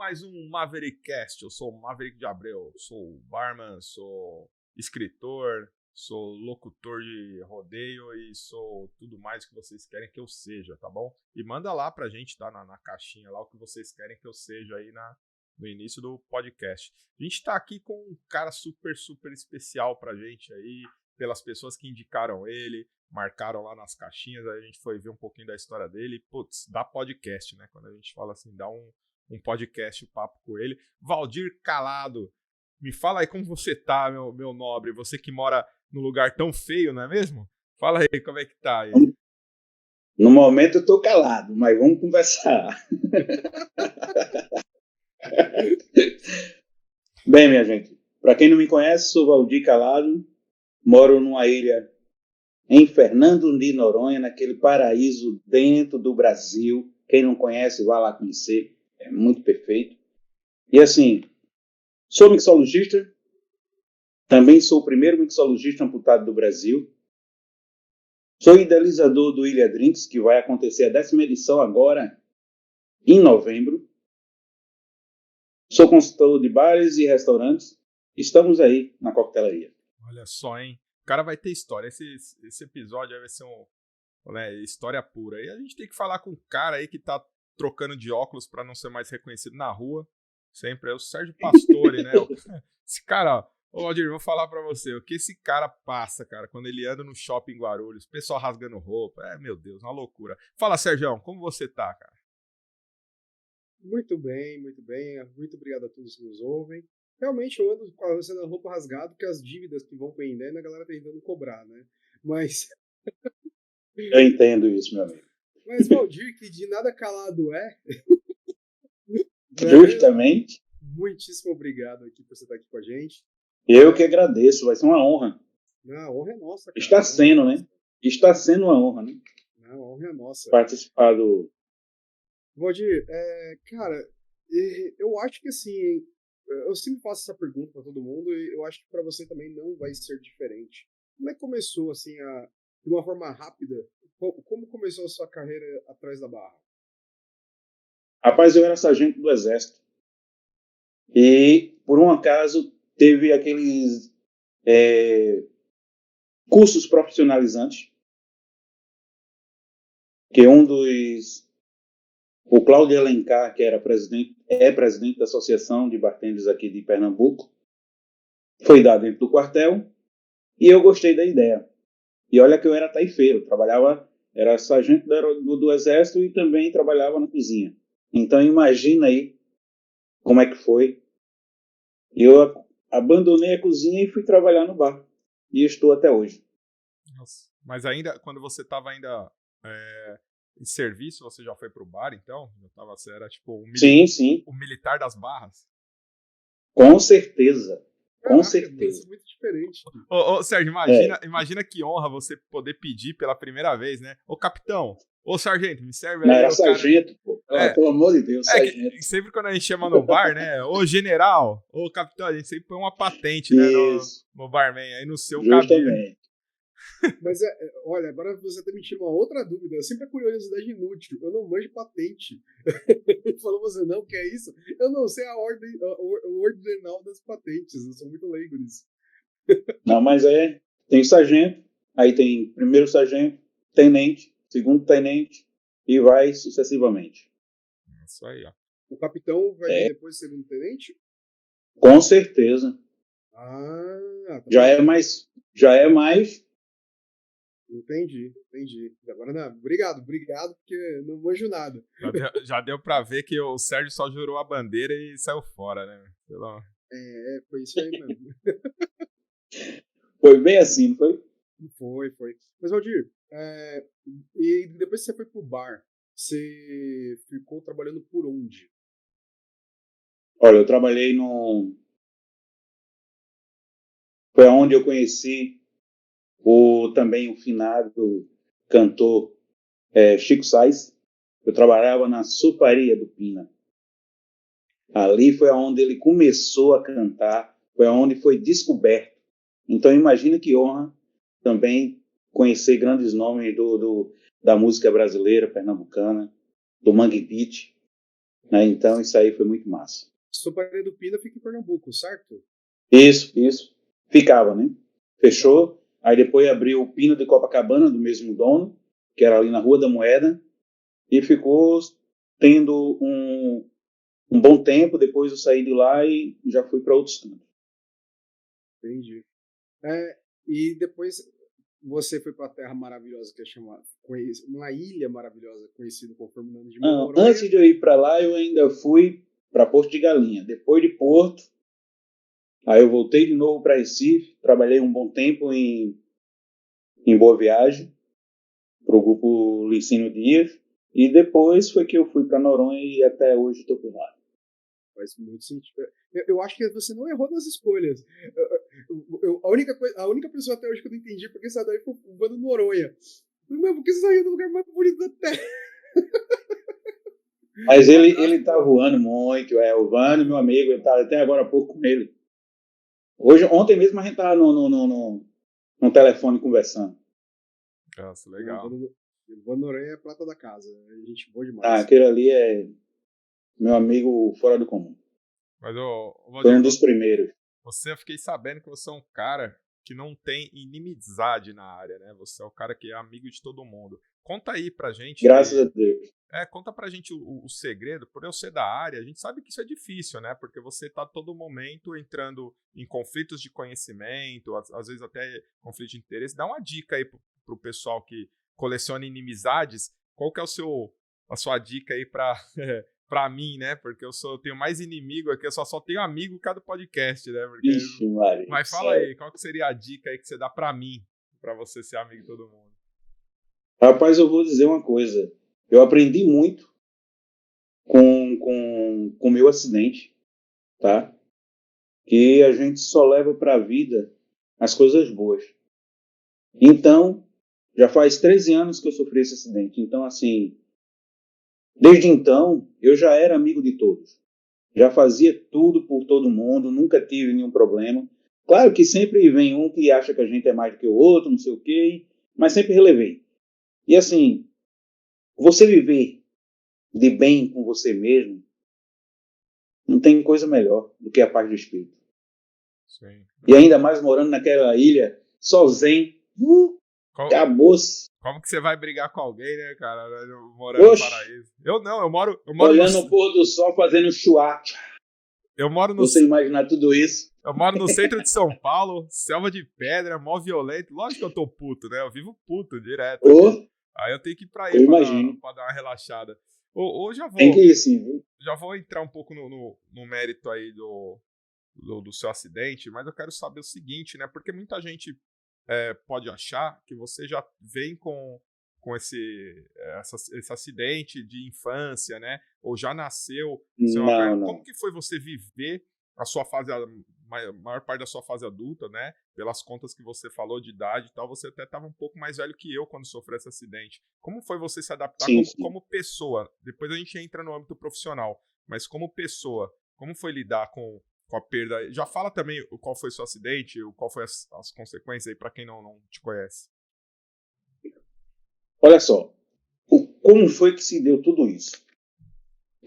mais um Maverickcast. Eu sou o Maverick de Abreu, sou barman, sou escritor, sou locutor de rodeio e sou tudo mais que vocês querem que eu seja, tá bom? E manda lá pra gente, tá? Na caixinha lá o que vocês querem que eu seja aí no início do podcast. A gente tá aqui com um cara super, super especial pra gente aí, pelas pessoas que indicaram ele, marcaram lá nas caixinhas, aí a gente foi ver um pouquinho da história dele. Putz, dá podcast, né? Quando a gente fala assim, dá um podcast, um papo com ele. Valdir Calado, me fala aí como você tá, meu nobre. Você que mora num lugar tão feio, não é mesmo? Fala aí, como é que tá aí? No momento eu tô calado, mas vamos conversar. Bem, minha gente, para quem não me conhece, sou Valdir Calado, moro numa ilha em Fernando de Noronha, naquele paraíso dentro do Brasil. Quem não conhece, vá lá conhecer, é muito perfeito. E assim, sou mixologista, também sou o primeiro mixologista amputado do Brasil. Sou idealizador do Ilha Drinks, que vai acontecer a 10ª edição agora, em novembro. Sou consultor de bares e restaurantes. Estamos aí na coquetelaria. Olha só, hein? O cara vai ter história. Esse episódio vai ser história pura. E a gente tem que falar com um cara aí que tá trocando de óculos para não ser mais reconhecido na rua. Sempre é o Sérgio Pastore, né? Esse cara, ô Valdir, vou falar pra você, o que esse cara passa, cara, quando ele anda no shopping em Guarulhos, o pessoal rasgando roupa, meu Deus, uma loucura. Fala, Sérgio, como você tá, cara? Muito bem, muito bem. Muito obrigado a todos que nos ouvem. Realmente eu ando com a roupa rasgada, porque as dívidas que vão pendendo, a galera tá tentando cobrar, né? Mas... Eu entendo isso, meu amigo. Mas Valdir, que de nada calado é... Justamente. Muitíssimo obrigado aqui por você estar aqui com a gente. Eu que agradeço, vai ser uma honra. Não, a honra é nossa, cara. Está sendo, né? Está sendo uma honra, né? Não, a honra é nossa. Participar do... Valdir, cara, eu acho que assim, eu sempre faço essa pergunta para todo mundo e eu acho que para você também não vai ser diferente. Como é que começou, assim, de uma forma rápida, como começou a sua carreira atrás da barra? Rapaz, eu era sargento do Exército e, por um acaso, teve aqueles cursos profissionalizantes que o Cláudio Alencar, que é presidente da Associação de Bartenders aqui de Pernambuco, foi dado dentro do quartel e eu gostei da ideia. E olha que eu era taifeiro, era sargento do Exército e também trabalhava na cozinha. Então imagina aí como é que foi. Eu abandonei a cozinha e fui trabalhar no bar. E estou até hoje. Nossa. Mas ainda, quando você estava ainda em serviço, você já foi pro bar, então? Você era tipo Sim. O militar das barras? Com certeza. Com Caraca, certeza. Isso é muito diferente. Ô, Sérgio, imagina que honra você poder pedir pela primeira vez, né? Ô, capitão, ô, sargento, me serve aí. Não, era sargento, pô. Pelo amor de Deus, sargento. Sempre quando a gente chama no bar, né? Ô, general, ô, capitão, a gente sempre põe uma patente, né? No barman, aí no seu cabelo. Mas, olha, agora você até me tira uma outra dúvida. Eu sempre a curiosidade inútil. Eu não manjo patente. Ele falou, você não quer isso? Eu não sei a ordem, o ordinal das patentes. Eu sou muito leigo nisso. Não, mas tem sargento, aí tem primeiro sargento, tenente, segundo tenente e vai sucessivamente. Isso aí, ó. O capitão vai vir depois do segundo tenente? Com certeza. Tá já é mais. Entendi. Agora não. Obrigado, porque não manjo nada. Já deu pra ver que o Sérgio só jurou a bandeira e saiu fora, né? Foi isso aí mesmo. Foi bem assim, não foi? Foi. Mas, Valdir, e depois que você foi pro bar, você ficou trabalhando por onde? Olha, eu trabalhei Foi onde eu conheci também o finado cantor Chico Sainz. Eu trabalhava na Suparia do Pina. Ali foi onde ele começou a cantar, foi onde foi descoberto. Então imagina que honra também conhecer grandes nomes da música brasileira, pernambucana, do Mangue Beat. né? Então isso aí foi muito massa. Soparia do Pina fica em Pernambuco, certo? Isso. Ficava, né? Fechou. Aí depois abriu o Pino de Copacabana, do mesmo dono, que era ali na Rua da Moeda, e ficou tendo um bom tempo. Depois eu saí de lá e já fui para outros cantos. Entendi. E depois você foi para a terra maravilhosa que é chamada, uma ilha maravilhosa conhecida como Fernando de Noronha. Antes de eu ir para lá, eu ainda fui para Porto de Galinha. Depois de Porto, aí eu voltei de novo para Recife, trabalhei um bom tempo em Boa Viagem, para o grupo Licínio Dias, e depois foi que eu fui para Noronha e até hoje estou por lá. Faz muito sentido. Eu acho que você não errou nas escolhas. A única pessoa até hoje que eu não entendi porque saiu daí foi o Vando Noronha. Mas por que você saiu do lugar mais bonito da Terra? Mas ele tá voando muito, o Vando, meu amigo, eu estava até agora há pouco com ele. Ontem mesmo a gente estava no telefone conversando. Nossa, legal. O Vando Noronha é prata da casa, é gente boa demais. Aquele ali é meu amigo fora do comum. Mas, Valdir, foi um dos primeiros. Eu fiquei sabendo que você é um cara que não tem inimizade na área, né? Você é o cara que é amigo de todo mundo. Conta aí pra gente. Graças a Deus. Conta pra gente o segredo. Por eu ser da área, a gente sabe que isso é difícil, né? Porque você tá todo momento entrando em conflitos de conhecimento, às vezes até conflito de interesse. Dá uma dica aí pro pessoal que coleciona inimizades. Qual que é a sua dica aí pra mim, né? Porque eu tenho mais inimigo aqui, eu só tenho amigo cada podcast, né? Porque... Ixi, Maria. Mas fala aí, qual que seria a dica aí que você dá pra mim, pra você ser amigo de todo mundo? Rapaz, eu vou dizer uma coisa. Eu aprendi muito com o meu acidente, tá? Que a gente só leva pra vida as coisas boas. Então, já faz 13 anos que eu sofri esse acidente. Então, assim, desde então, eu já era amigo de todos. Já fazia tudo por todo mundo, nunca tive nenhum problema. Claro que sempre vem um que acha que a gente é mais do que o outro, não sei o quê, mas sempre relevei. E assim, você viver de bem com você mesmo, não tem coisa melhor do que a paz do espírito. Sim. E ainda mais morando naquela ilha, sozinho, acabou-se. Como que você vai brigar com alguém, né, cara, morando no paraíso? Eu moro olhando o pôr do sol, fazendo churrasco. Você imaginar tudo isso? Eu moro no centro de São Paulo, selva de pedra, mó violento. Lógico que eu tô puto, né? Eu vivo puto direto. Aí eu tenho que ir pra aí pra dar uma relaxada. Ou já vou. Tem que ir sim, viu? Já vou entrar um pouco no mérito aí do seu acidente, mas eu quero saber o seguinte, né? Porque muita gente pode achar que você já vem com esse acidente de infância, né? Ou já nasceu. Não. Como que foi você viver a sua fase, a maior parte da sua fase adulta, né? Pelas contas que você falou de idade e tal, você até estava um pouco mais velho que eu quando sofreu esse acidente. Como foi você se adaptar como pessoa? Depois a gente entra no âmbito profissional, mas como pessoa, como foi lidar com a perda? Já fala também qual foi o seu acidente, qual foi as consequências aí para quem não te conhece. Olha só, como foi que se deu tudo isso?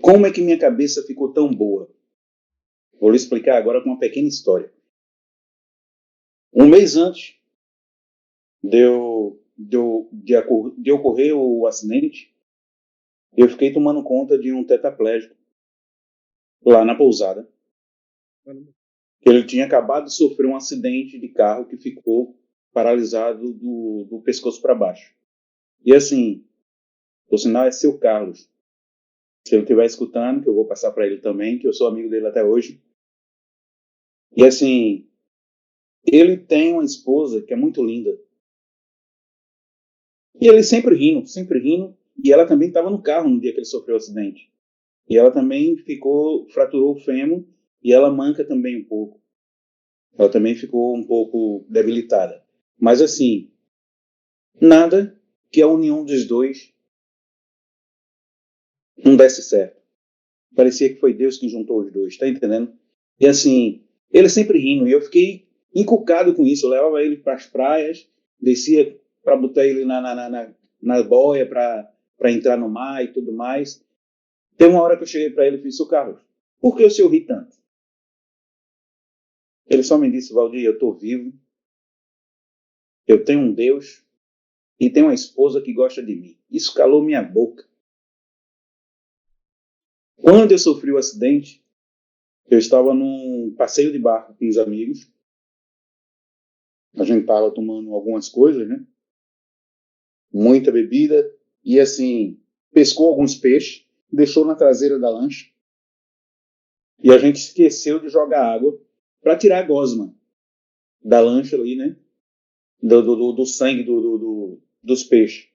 Como é que minha cabeça ficou tão boa? Vou lhe explicar agora com uma pequena história. Um mês antes de ocorrer o acidente, eu fiquei tomando conta de um tetraplégico lá na pousada. Ele tinha acabado de sofrer um acidente de carro que ficou paralisado do pescoço para baixo. E assim, o sinal é seu Carlos. Se ele estiver escutando, que eu vou passar para ele também, que eu sou amigo dele até hoje. E assim, ele tem uma esposa que é muito linda. E ele sempre rindo. E ela também estava no carro no dia que ele sofreu o acidente. E ela também fraturou o fêmur e ela manca também um pouco. Ela também ficou um pouco debilitada. Mas assim, nada que a união dos dois não desse certo. Parecia que foi Deus que juntou os dois, tá entendendo? E assim, ele sempre rindo. E eu fiquei encucado com isso. Eu levava ele para as praias, descia para botar ele na boia para entrar no mar e tudo mais. Tem uma hora que eu cheguei para ele e fiz: "Seu Carlos, por que o senhor ri tanto?" Ele só me disse: "Valdir, eu estou vivo, eu tenho um Deus e tenho uma esposa que gosta de mim." Isso calou minha boca. Quando eu sofri o acidente, eu estava num passeio de barco com os amigos. A gente estava tomando algumas coisas, né? Muita bebida. E assim, pescou alguns peixes, deixou na traseira da lancha. E a gente esqueceu de jogar água para tirar a gosma da lancha ali, né? Do sangue dos peixes.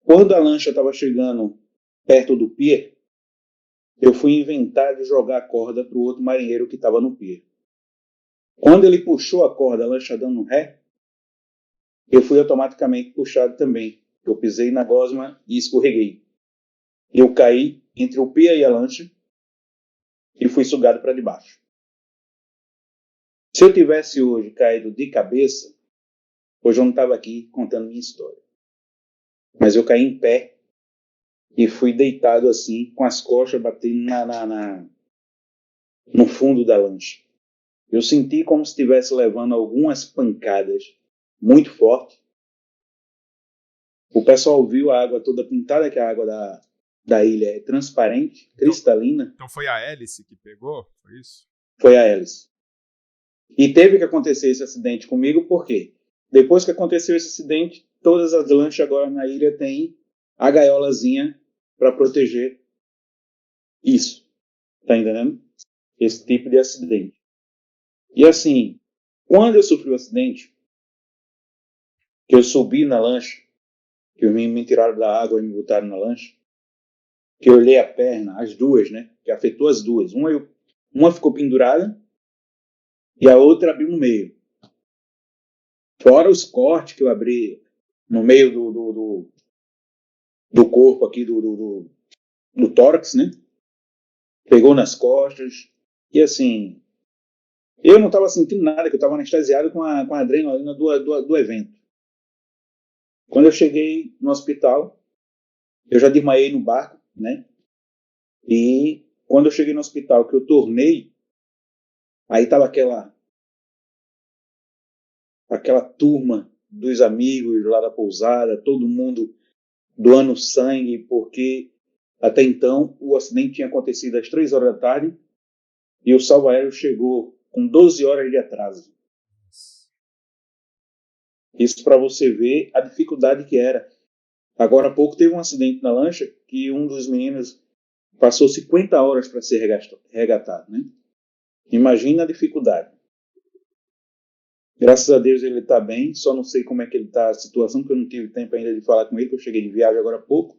Quando a lancha estava chegando perto do pier, eu fui inventar de jogar a corda para o outro marinheiro que estava no pier. Quando ele puxou a corda, a lancha dando ré, eu fui automaticamente puxado também. Eu pisei na gosma e escorreguei. Eu caí entre o pier e a lancha e fui sugado para debaixo. Se eu tivesse hoje caído de cabeça, hoje eu não estava aqui contando minha história. Mas eu caí em pé e fui deitado assim, com as costas batendo no fundo da lancha. Eu senti como se estivesse levando algumas pancadas muito fortes. O pessoal viu a água toda pintada, que a água da ilha é transparente, cristalina. Então foi a hélice que pegou? Foi isso? Foi a hélice. E teve que acontecer esse acidente comigo, por quê? Depois que aconteceu esse acidente, todas as lanchas agora na ilha têm a gaiolazinha para proteger isso. Tá entendendo? Esse tipo de acidente. E assim, quando eu sofri o acidente, que eu subi na lancha, que me tiraram da água e me botaram na lancha, que eu olhei a perna, as duas, né? Que afetou as duas. Uma ficou pendurada e a outra abriu no meio. Fora os cortes que eu abri no meio do corpo aqui, do tórax, né? Pegou nas costas. E assim, eu não estava sentindo nada, que eu estava anestesiado com a adrenalina do evento. Quando eu cheguei no hospital, eu já desmaiei no barco, né? E quando eu cheguei no hospital, que eu tornei, aí estava aquela turma dos amigos lá da pousada, todo mundo doando sangue, porque até então o acidente tinha acontecido às 3 horas da tarde e o salvo aéreo chegou com 12 horas de atraso. Isso para você ver a dificuldade que era. Agora há pouco teve um acidente na lancha que um dos meninos passou 50 horas para ser resgatado, né? Imagina a dificuldade. Graças a Deus ele está bem, só não sei como é que ele está, a situação, porque eu não tive tempo ainda de falar com ele, porque eu cheguei de viagem agora há pouco,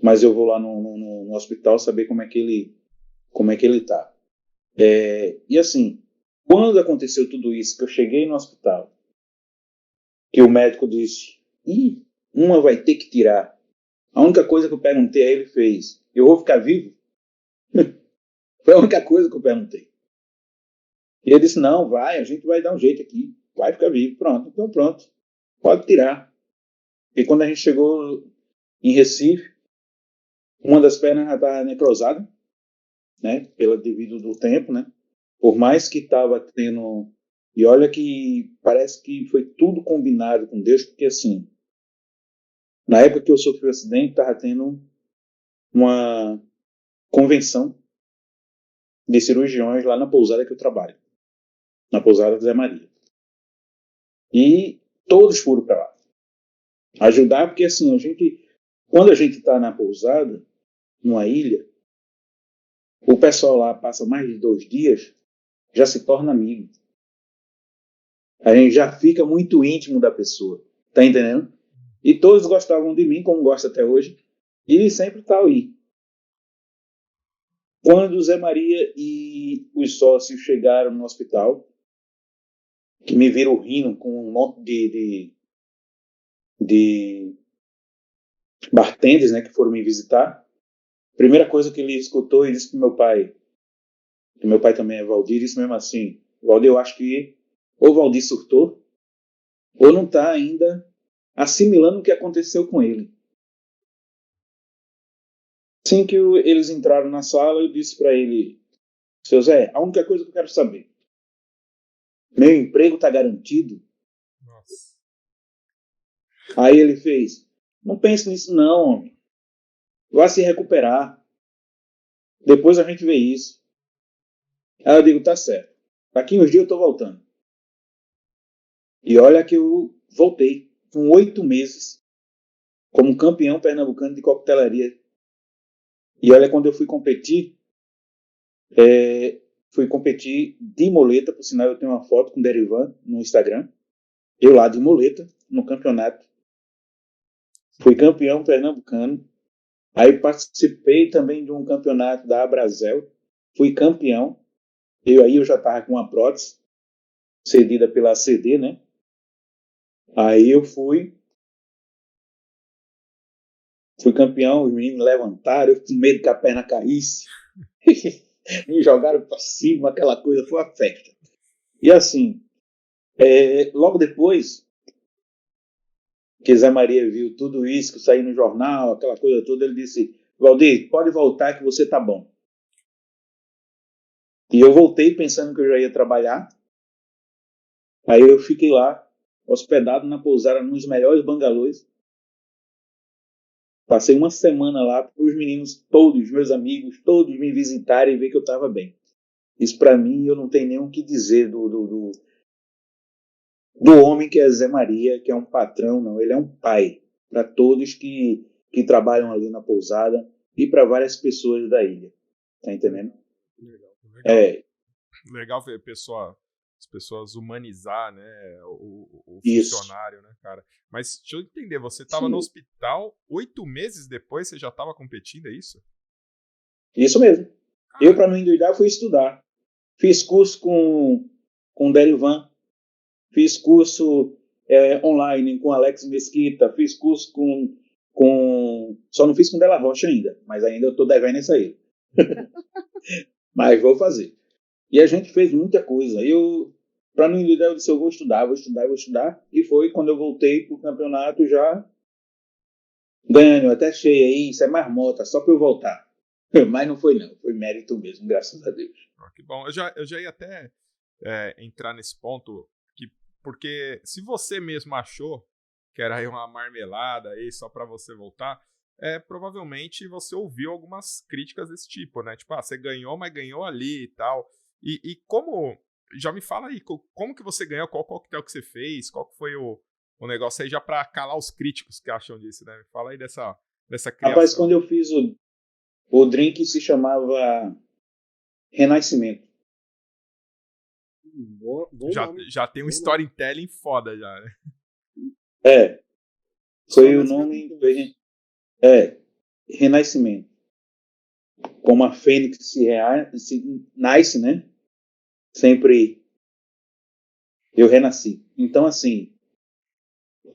mas eu vou lá no hospital saber como é que ele está. E assim, quando aconteceu tudo isso, que eu cheguei no hospital, que o médico disse: uma vai ter que tirar. A única coisa que eu perguntei a ele fez: eu vou ficar vivo? Foi a única coisa que eu perguntei. E ele disse: não, vai, a gente vai dar um jeito aqui, vai ficar vivo. Pronto, então pronto, pode tirar. E quando a gente chegou em Recife, uma das pernas já estava necrosada, né, devido do tempo, né? Por mais que estava tendo... E olha que parece que foi tudo combinado com Deus, porque assim, na época que eu sofri o acidente, estava tendo uma convenção de cirurgiões lá na pousada que eu trabalho, na pousada do Zé Maria. E todos foram para lá ajudar, porque assim, quando a gente está na pousada, numa ilha, o pessoal lá passa mais de 2 dias, já se torna amigo. A gente já fica muito íntimo da pessoa, tá entendendo? E todos gostavam de mim, como gosta até hoje, e sempre tá aí. Quando o Zé Maria e os sócios chegaram no hospital, que me viram rindo com um monte de bartenders, né, que foram me visitar, a primeira coisa que ele escutou e disse pro meu pai, que meu pai também é Valdir, disse mesmo assim: Valdir, eu acho que ou o Valdir surtou, ou não está ainda assimilando o que aconteceu com ele. Assim que eles entraram na sala, eu disse para ele, seu Zé, a única coisa que eu quero saber, meu emprego está garantido? Nossa. Aí ele fez, não pense nisso não, homem. Vá se recuperar. Depois a gente vê isso. Aí eu digo, tá certo. Daqui uns dias eu tô voltando. E olha que eu voltei com 8 meses como campeão pernambucano de coquetelaria. E olha, quando eu fui competir de moleta, por sinal eu tenho uma foto com o Derivan no Instagram. Eu lá de moleta, no campeonato. Fui campeão pernambucano. Aí participei também de um campeonato da Abrazel. Fui campeão. Eu já estava com uma prótese, cedida pela ACD, né? Aí eu fui campeão, os meninos me levantaram, eu com medo que a perna caísse. Me jogaram para cima, aquela coisa, foi uma festa. E assim, logo depois que Zé Maria viu tudo isso, que saiu no jornal, aquela coisa toda, ele disse, Valdir, pode voltar que você tá bom. E eu voltei pensando que eu já ia trabalhar. Aí eu fiquei lá, hospedado na pousada, nos melhores bangalôs. Passei uma semana lá para os meninos todos, meus amigos, todos me visitarem e ver que eu estava bem. Isso para mim, eu não tenho nem o que dizer do homem que é Zé Maria, que é um patrão, não. Ele é um pai para todos que trabalham ali na pousada e para várias pessoas da ilha. Tá entendendo? Legal. Legal ver as pessoas humanizar, né, o funcionário, né, cara? Mas deixa eu entender, você estava no hospital 8 meses depois, você já estava competindo, é isso? Isso mesmo. Eu, para não endoidar, fui estudar. Fiz curso com o Derivan, fiz curso online com Alex Mesquita, fiz curso só não fiz com Della Rocha ainda, mas ainda eu estou devendo isso aí. Mas vou fazer. E a gente fez muita coisa. Para não endoidar, eu disse, eu vou estudar. E foi quando eu voltei pro campeonato já ganhando, até cheio aí, isso é marmota, só para eu voltar. Mas não foi não, foi mérito mesmo, graças a Deus. Que bom, eu já ia até entrar nesse ponto, porque se você mesmo achou que era aí uma marmelada aí só para você voltar, provavelmente você ouviu algumas críticas desse tipo, né? Tipo, você ganhou, mas ganhou ali e tal. E como, já me fala aí, como que você ganhou, qual coquetel que você fez, qual que foi o negócio aí já para calar os críticos que acham disso, né? Fala aí dessa criação. Rapaz, quando eu fiz o drink se chamava Renascimento. Já tem um storytelling foda já, né? Foi o nome. Renascimento. Como a fênix se nasce, né? Sempre eu renasci. Então, assim,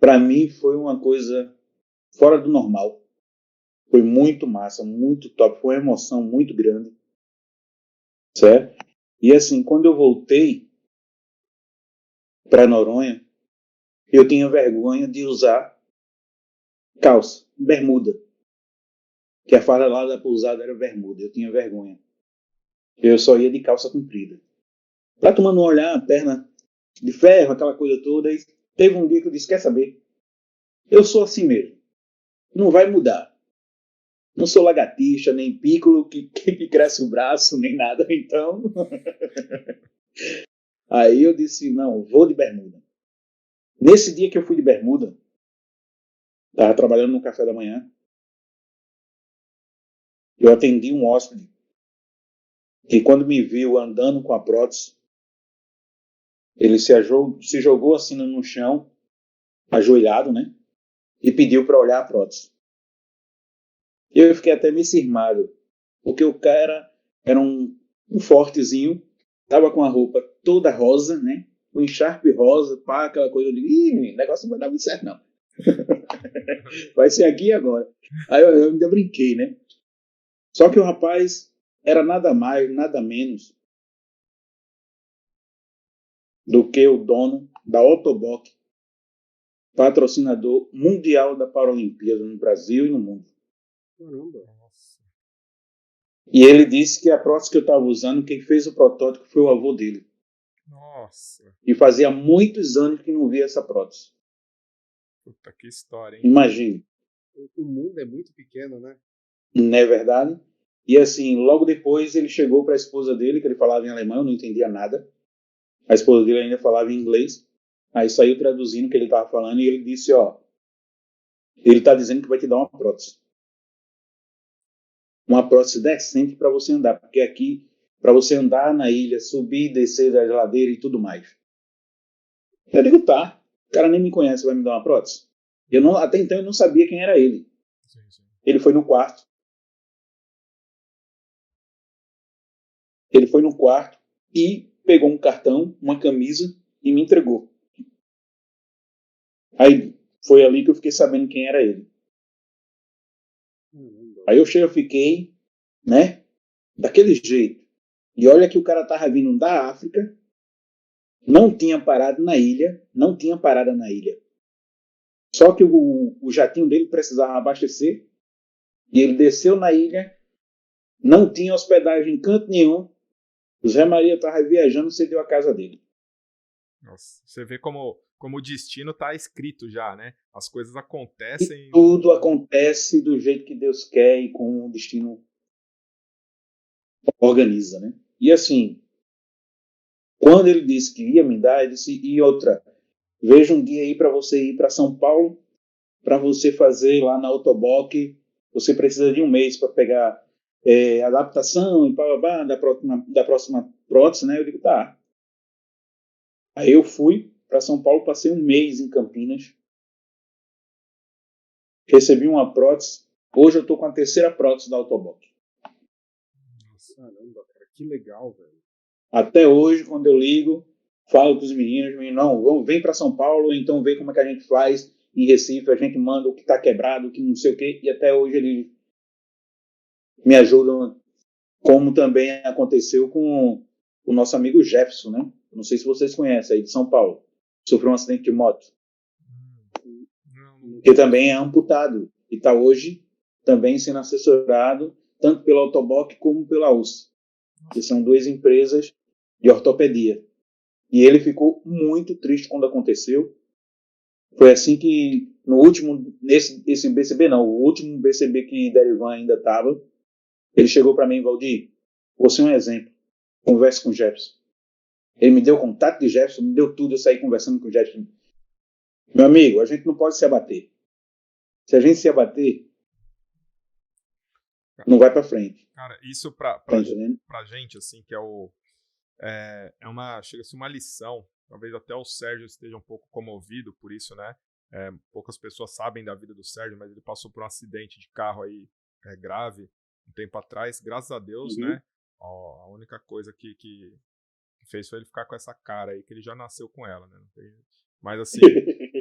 para mim foi uma coisa fora do normal. Foi muito massa, muito top. Foi uma emoção muito grande. Certo? E assim, quando eu voltei para Noronha, eu tinha vergonha de usar calça, bermuda. Que a farda lá da pousada era bermuda. Eu tinha vergonha. Eu só ia de calça comprida. Lá tomando um olhar, a perna de ferro, aquela coisa toda. E teve um dia que eu disse, quer saber? Eu sou assim mesmo. Não vai mudar. Não sou lagartixa, nem pícolo que cresce o braço, nem nada. Então, aí eu disse, não, vou de bermuda. Nesse dia que eu fui de bermuda, estava trabalhando no café da manhã, eu atendi um hóspede que quando me viu andando com a prótese, ele se jogou assim no chão, ajoelhado, né? E pediu para olhar a prótese. Eu fiquei até meio cismado, porque o cara era um fortezinho, tava com a roupa toda rosa, né? O encharpe rosa, pá, aquela coisa de, o negócio não vai dar muito certo, não. Vai ser aqui agora. Aí eu ainda brinquei, né? Só que o rapaz era nada mais, nada menos do que o dono da Otoboc, patrocinador mundial da Paralimpíada no Brasil e no mundo. Caramba. E ele disse que a prótese que eu estava usando, quem fez o protótipo foi o avô dele. Nossa, E fazia muitos anos que não via essa prótese. puta que história, hein? Imagine, O mundo é muito pequeno, né? não é verdade? E assim, logo depois ele chegou para a esposa dele, que ele falava em alemão, eu não entendia nada. A esposa dele ainda falava em inglês. Aí saiu traduzindo o que ele estava falando e ele disse, ó, ele está dizendo que vai te dar uma prótese. Uma prótese decente para você andar, porque aqui, para você andar na ilha, subir e descer da geladeira e tudo mais. Eu digo, tá, o cara nem me conhece, vai me dar uma prótese? Até então eu não sabia quem era ele. Sim, sim. Ele foi no quarto. Ele foi no quarto e pegou um cartão, uma camisa e me entregou. Aí foi ali que eu fiquei sabendo quem era ele. Aí eu fiquei, né, daquele jeito. E olha que o cara tava vindo da África, não tinha parado na ilha, não tinha parada na ilha. Só que o jatinho dele precisava abastecer e ele desceu na ilha, não tinha hospedagem em canto nenhum. O Zé Maria estava viajando, cedeu a casa dele. Nossa, você vê como o destino tá escrito já, né? As coisas E acontecem. tudo acontece do jeito que Deus quer e com o destino organiza, né? E assim, quando ele disse que ia me dar, ele disse, e outra, veja um dia aí para você ir para São Paulo, para você fazer lá na Autoboc, você precisa de um mês para pegar adaptação e pá, da próxima prótese, né? Eu digo, tá. Aí eu fui para São Paulo, passei um mês em Campinas, recebi uma prótese, hoje eu estou com a terceira prótese da Autoboc. Caramba, cara, que legal, velho. Até hoje, quando eu ligo, falo com os meninos, não, vem para São Paulo, então vê como é que a gente faz em Recife, a gente manda o que está quebrado, o que não sei o quê, e até hoje eles me ajudam, como também aconteceu com o nosso amigo Jefferson, né? Não sei se vocês conhecem, aí de São Paulo. Sofreu um acidente de moto, Não. que também é amputado, e está hoje também sendo assessorado, tanto pela Autoboc como pela USP, que são duas empresas de ortopedia. E ele ficou muito triste quando aconteceu. Foi assim que, no último, esse BCB não, o último BCB que Derivan ainda estava, ele chegou para mim, Valdir, você é um exemplo, converse com o Jefferson. Ele me deu o contato de Jefferson, me deu tudo, eu saí conversando com o Jefferson. Meu amigo, a gente não pode se abater. Se a gente se abater, não vai para frente. Cara, isso Tá entendendo? pra gente, assim, que chega a ser uma lição. Talvez até o Sérgio esteja um pouco comovido por isso, né? Poucas pessoas sabem da vida do Sérgio, mas ele passou por um acidente de carro aí grave um tempo atrás. Graças a Deus, né? A única coisa que fez foi ele ficar com essa cara aí, que ele já nasceu com ela, né? Mas assim,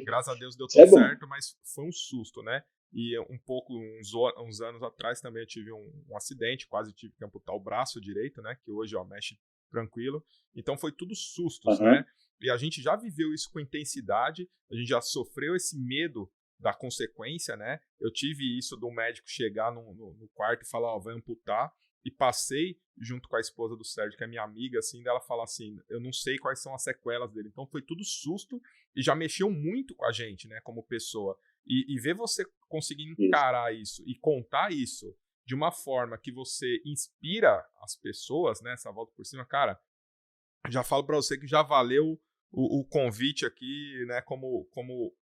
graças a Deus deu Isso é tudo bom. certo, mas foi um susto, né? E uns anos atrás também eu tive um acidente, quase tive que amputar o braço direito, né? Que hoje, ó, mexe tranquilo. Então foi tudo sustos, né? E a gente já viveu isso com intensidade, a gente já sofreu esse medo da consequência, né? Eu tive isso do médico chegar no quarto e falar, ó, vai amputar. E passei junto com a esposa do Sérgio, que é minha amiga, assim, dela falar assim, eu não sei quais são as sequelas dele. Então foi tudo susto e já mexeu muito com a gente, né, como pessoa. E ver você conseguir encarar isso e contar isso de uma forma que você inspira as pessoas, né, essa volta por cima, cara, já falo pra você que já valeu o convite aqui, né, como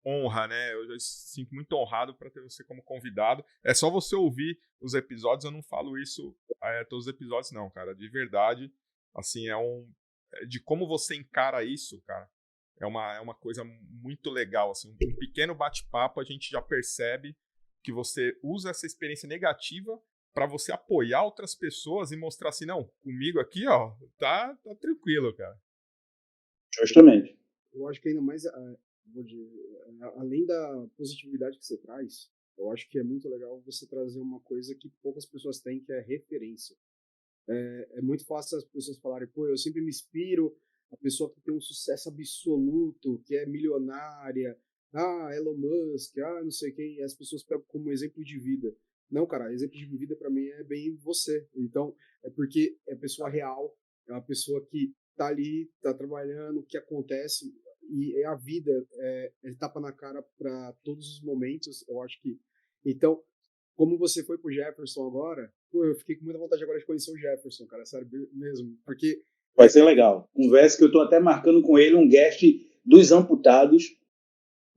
honra, né? Eu já sinto muito honrado para ter você como convidado. É só você ouvir os episódios, eu não falo isso todos os episódios, não, cara. De verdade, assim, de como você encara isso, cara. É uma coisa muito legal, assim. Um pequeno bate-papo, a gente já percebe que você usa essa experiência negativa para você apoiar outras pessoas e mostrar assim, não, comigo aqui, ó, tá tranquilo, cara. Justamente. Eu acho que ainda mais, além da positividade que você traz, eu acho que é muito legal você trazer uma coisa que poucas pessoas têm, que é referência. É muito fácil as pessoas falarem, pô, eu sempre me inspiro a pessoa que tem um sucesso absoluto, que é milionária, Elon Musk, não sei quem, e as pessoas pegam como exemplo de vida. Não, cara, exemplo de vida para mim é bem você. Então, é porque é pessoa real, é uma pessoa que tá ali, tá trabalhando, o que acontece, e é a vida, é tapa na cara para todos os momentos, eu acho que. Então, como você foi pro Jefferson agora, pô, eu fiquei com muita vontade agora de conhecer o Jefferson, cara, sério mesmo, porque Vai ser legal. Conversa que eu estou até marcando com ele um guest dos amputados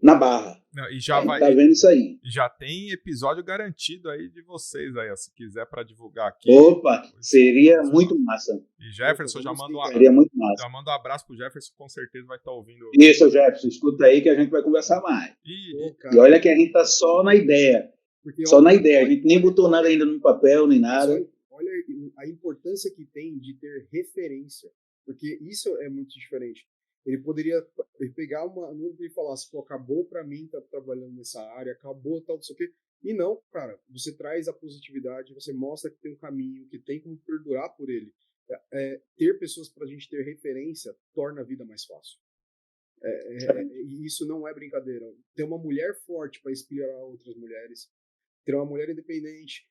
na Barra. Não, e A já gente vai. tá vendo isso aí. Já tem episódio garantido aí de vocês aí, ó, se quiser para divulgar aqui. Opa, seria muito massa. E Jefferson, já manda Seria muito massa. já manda um abraço pro Jefferson, com certeza vai estar ouvindo. Isso, Jefferson, escuta aí que a gente vai conversar mais. E E olha que a gente tá só na ideia. porque, Só olha, na ideia. A gente nem botou nada ainda no papel, nem nada. olha a importância que tem de ter referência, porque isso é muito diferente. Ele poderia pegar uma número e falar assim, pô, acabou pra mim tá trabalhando nessa área, acabou tal, não sei o quê. E não, cara, você traz a positividade, você mostra que tem um caminho, que tem como perdurar por ele. Ter pessoas pra gente ter referência torna a vida mais fácil. E isso não é brincadeira. Ter uma mulher forte para inspirar outras mulheres, ter uma mulher independente.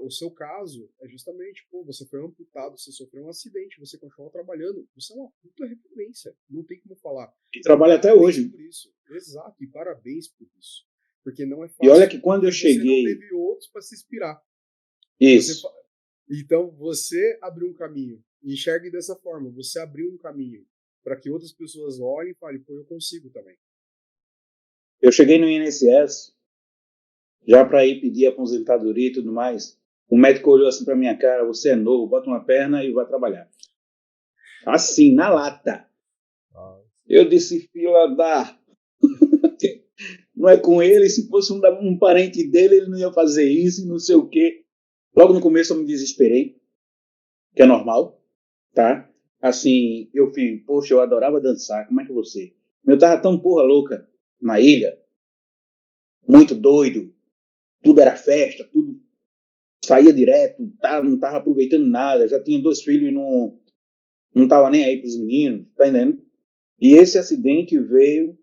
O seu caso é justamente, pô, você foi amputado, você sofreu um acidente, você continua trabalhando, você é uma puta referência, não tem como falar. E trabalha até hoje. Por isso. Exato, e parabéns por isso. Porque não é fácil. E olha que quando eu Você cheguei. não teve outros para se inspirar. Isso. Então, você abriu um caminho. Enxergue dessa forma. Você abriu um caminho para que outras pessoas olhem e falem, pô, eu consigo também. Eu cheguei no INSS, já para ir pedir aposentadoria e tudo mais. O médico olhou assim para minha cara: você é novo, bota uma perna e vai trabalhar. Assim, na lata. Eu disse, fila da... Não é com ele, se fosse um parente dele, ele não ia fazer isso e não sei o quê. Logo no começo eu me desesperei, que é normal, tá? Assim, eu fiz, poxa, eu adorava dançar, como é que você? Eu tava tão porra louca na ilha, muito doido, tudo era festa, tudo saía direto, não tava aproveitando nada, já tinha 2 filhos e não tava nem aí pros meninos, tá entendendo? E esse acidente veio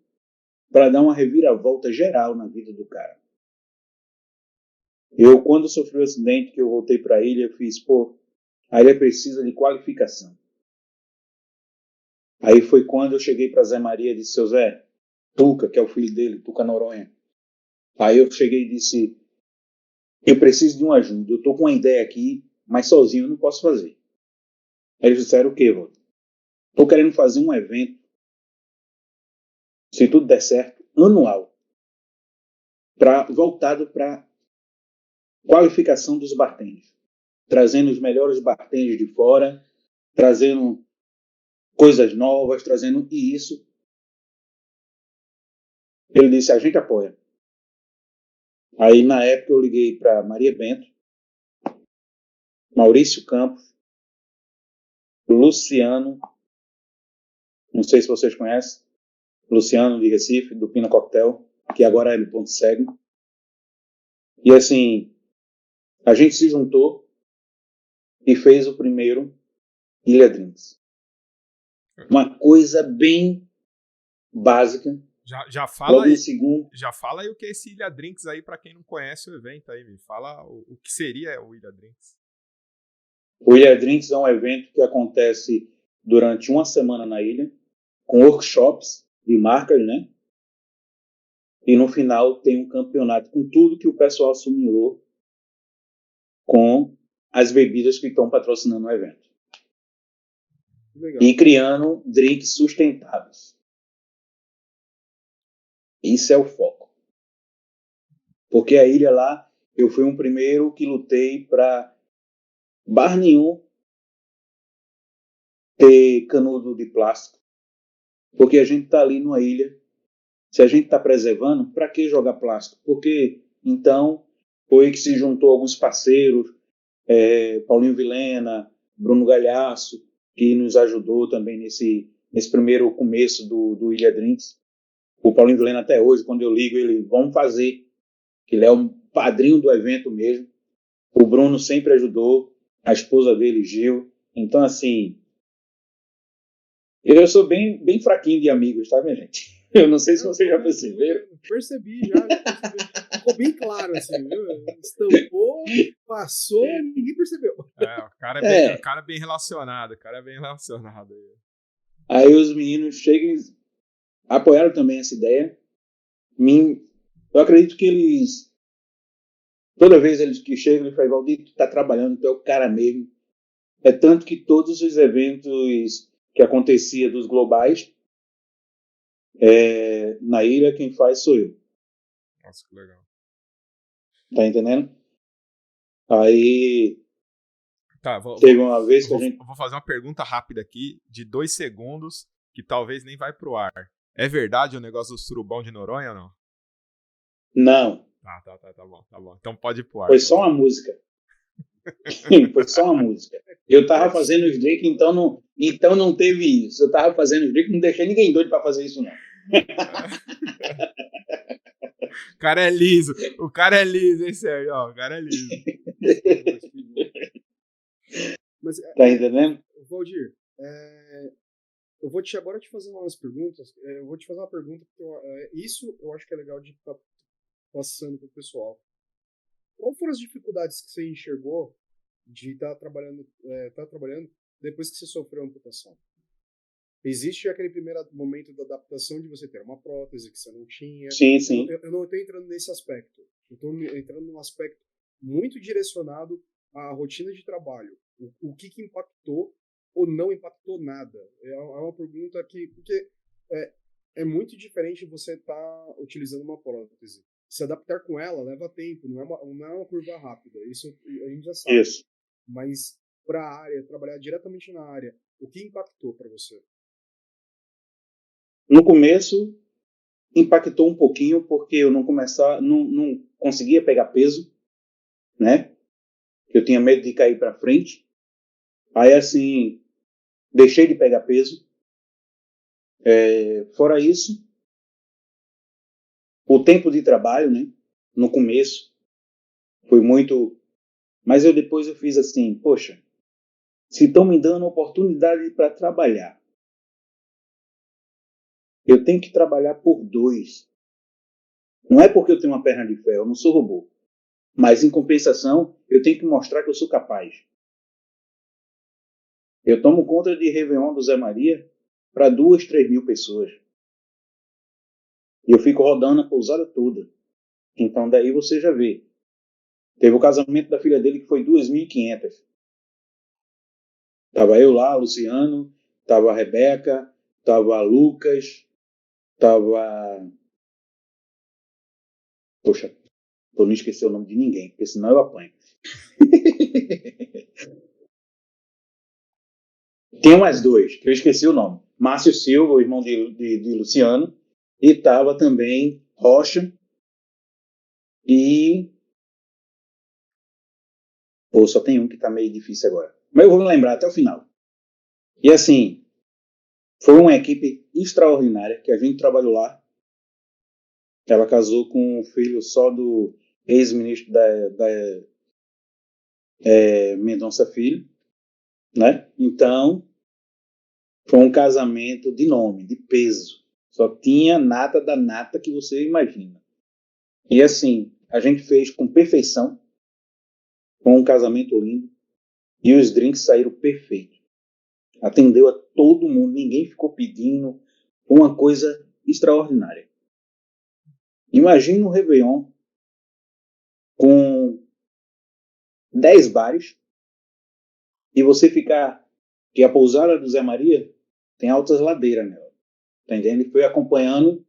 para dar uma reviravolta geral na vida do cara. Eu, quando sofri o acidente, que eu voltei para a ilha, eu fiz, pô, a ilha precisa de qualificação. Aí foi quando eu cheguei para Zé Maria e disse, seu Zé, Tuca, que é o filho dele, Tuca Noronha. Aí eu cheguei e disse, eu preciso de uma ajuda, eu tô com uma ideia aqui, mas sozinho eu não posso fazer. Aí eles disseram, o quê, Walter? Tô querendo fazer um evento, se tudo der certo, anual, voltado para qualificação dos bartenders, trazendo os melhores bartenders de fora, trazendo coisas novas, trazendo isso. Ele disse, a gente apoia. Aí, na época, eu liguei para Maria Bento, Maurício Campos, Luciano, não sei se vocês conhecem, Luciano de Recife, do Pina Cocktail, que agora é do Ponto Cego. E assim, a gente se juntou e fez o primeiro Ilha Drinks. Uma coisa bem básica. Já fala aí, segundo. já fala aí o que é esse Ilha Drinks aí, para quem não conhece o evento aí, me fala o que seria o Ilha Drinks. O Ilha Drinks é um evento que acontece durante uma semana na ilha, com workshops de marcas, né? E no final tem um campeonato com tudo que o pessoal assimilou com as bebidas que estão patrocinando o evento. Legal. E criando drinks sustentáveis. Isso é o foco. Porque a ilha lá, eu fui um primeiro que lutei para bar nenhum ter canudo de plástico. Porque a gente está ali numa ilha. Se a gente está preservando, para que jogar plástico? Porque, então, foi que se juntou alguns parceiros, Paulinho Vilhena, Bruno Galhaço, que nos ajudou também nesse primeiro começo do Ilha Drinks. O Paulinho Vilhena até hoje, quando eu ligo, ele, vamos fazer. Ele é o padrinho do evento mesmo. O Bruno sempre ajudou, a esposa dele, Gil. Então, assim, eu sou bem fraquinho de amigos, tá, minha gente? Eu não sei se vocês já perceberam. Percebi, já percebi. Ficou bem claro, assim, viu? Estampou, passou, ninguém percebeu. O cara é bem relacionado, o cara é bem relacionado. Aí os meninos chegam, apoiaram também essa ideia. Eu acredito que eles, toda vez eles que chegam, eles falam, Valdir, tu tá trabalhando, tu é o cara mesmo. É tanto que todos os eventos que acontecia dos globais, na ilha, quem faz sou eu. Nossa, que legal. Tá entendendo? Aí Tá, teve uma vez que a gente... Eu vou fazer uma pergunta rápida aqui, de 2 segundos, que talvez nem vai pro ar. É verdade o negócio do surubão de Noronha ou não? Não. Tá bom. Então pode ir pro ar. Foi só uma música. Foi só uma música. Eu tava fazendo os drinks, então não teve isso. Eu tava fazendo os drinks, não deixei ninguém doido pra fazer isso, não. O cara é liso, hein, Sérgio? O cara é liso. Mas, tá entendendo? Valdir, eu vou agora te fazer umas perguntas. Eu vou te fazer uma pergunta, porque isso eu acho que é legal de estar passando pro pessoal. Qual foram as dificuldades que você enxergou de estar trabalhando depois que você sofreu a amputação? Existe aquele primeiro momento da adaptação de você ter uma prótese que você não tinha. Sim. Eu não estou entrando nesse aspecto. Eu estou entrando num aspecto muito direcionado à rotina de trabalho. O que impactou ou não impactou nada? É uma pergunta que... Porque é muito diferente você estar utilizando uma prótese. Se adaptar com ela leva tempo, não é uma curva rápida. Isso a gente já sabe. Isso. Mas para a área, trabalhar diretamente na área, o que impactou para você? No começo, impactou um pouquinho, porque eu não conseguia pegar peso, né? Eu tinha medo de cair para frente. Aí, assim, deixei de pegar peso. Fora isso, o tempo de trabalho, né? No começo, foi muito... Mas depois eu fiz assim, poxa, se estão me dando oportunidade para trabalhar, eu tenho que trabalhar por 2. Não é porque eu tenho uma perna de ferro, eu não sou robô. Mas, em compensação, eu tenho que mostrar que eu sou capaz. Eu tomo conta de Réveillon do Zé Maria para 2, 3 mil pessoas. E eu fico rodando a pousada toda. Então, daí você já vê. Teve o casamento da filha dele que foi 2.500. Tava eu lá, Luciano, tava a Rebeca, tava a Lucas, tava... Poxa, vou não esquecer o nome de ninguém, porque senão eu apanho. Tem mais 2, que eu esqueci o nome. Márcio Silva, o irmão de Luciano, e tava também Rocha e... Pô, só tem um que tá meio difícil agora. Mas eu vou me lembrar até o final. E assim, foi uma equipe extraordinária que a gente trabalhou lá. Ela casou com um filho só do ex-ministro da Mendonça Filho, né? Então, foi um casamento de nome, de peso. Só tinha nata da nata que você imagina. E assim, a gente fez com perfeição, com um casamento lindo, e os drinks saíram perfeitos. Atendeu a todo mundo, ninguém ficou pedindo, uma coisa extraordinária. Imagina um Réveillon com 10 bares e você ficar... Que a pousada do Zé Maria tem altas ladeiras nela. Tá entendendo? Ele foi acompanhando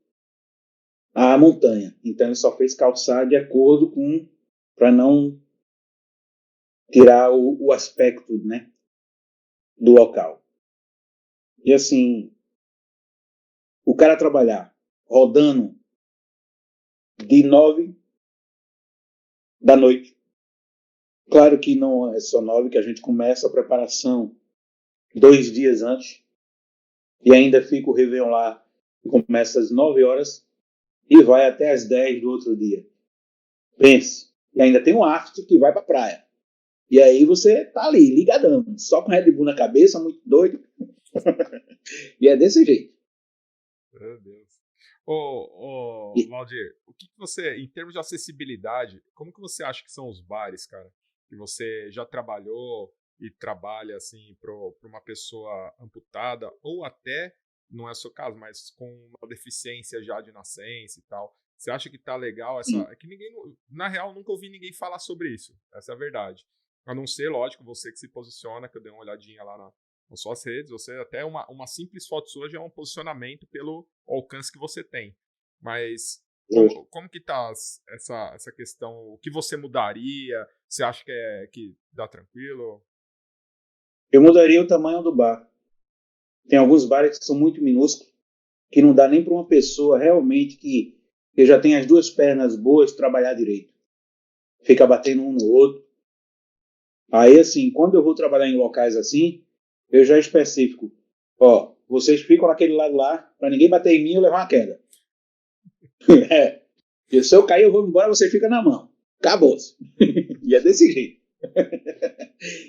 a montanha. Então ele só fez calçar de acordo com... para não tirar o aspecto, né, do local. E assim, o cara trabalhar rodando de 9 da noite. Claro que não é só 9 que a gente começa a preparação 2 dias antes. E ainda fica o Réveillon lá. Começa às 9 horas e vai até às 10 do outro dia. Pense. E ainda tem um after que vai pra praia. E aí você tá ali, ligadão. Só com Red Bull na cabeça, muito doido. E é desse jeito. Meu Deus. Ô, E, Valdir, o que você, em termos de acessibilidade, como que você acha que são os bares, cara? Que você já trabalhou e trabalha, assim, para uma pessoa amputada, ou até, não é o seu caso, mas com uma deficiência já de nascença e tal. Você acha que tá legal essa. e, É que ninguém. Na real, nunca ouvi ninguém falar sobre isso. Essa é a verdade. A não ser, lógico, você que se posiciona, que eu dei uma olhadinha lá nas suas redes, você até uma simples foto sua já é um posicionamento pelo alcance que você tem. Mas como que tá essa questão? O que você mudaria? Você acha que dá tranquilo? eu mudaria o tamanho do bar. Tem alguns bares que são muito minúsculos, que não dá nem para uma pessoa realmente que já tem as duas pernas boas trabalhar direito. Fica batendo um no outro. Aí, assim, quando eu vou trabalhar em locais assim, eu já especifico. Ó, vocês ficam naquele lado lá, para ninguém bater em mim e levar uma queda. É. E se eu cair, eu vou embora, você fica na mão. Acabou-se. E é desse jeito.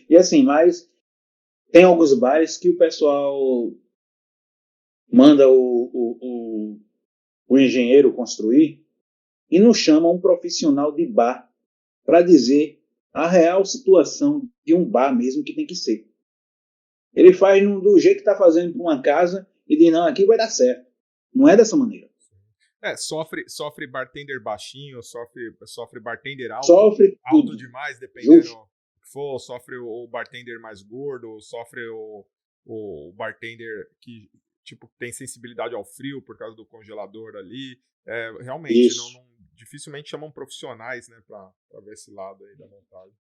E assim, mas tem alguns bares que o pessoal manda o engenheiro construir e não chama um profissional de bar para dizer a real situação de um bar mesmo que tem que ser. Ele faz do jeito que está fazendo para uma casa e diz, não, aqui vai dar certo. Não é dessa maneira. Sofre bartender baixinho, sofre bartender alto, Sofre alto tudo. demais, dependendo Justo. do que for, sofre o bartender mais gordo, sofre o bartender que tipo, tem sensibilidade ao frio por causa do congelador ali. Realmente, Isso. dificilmente chamam profissionais, né, pra ver esse lado aí da montagem.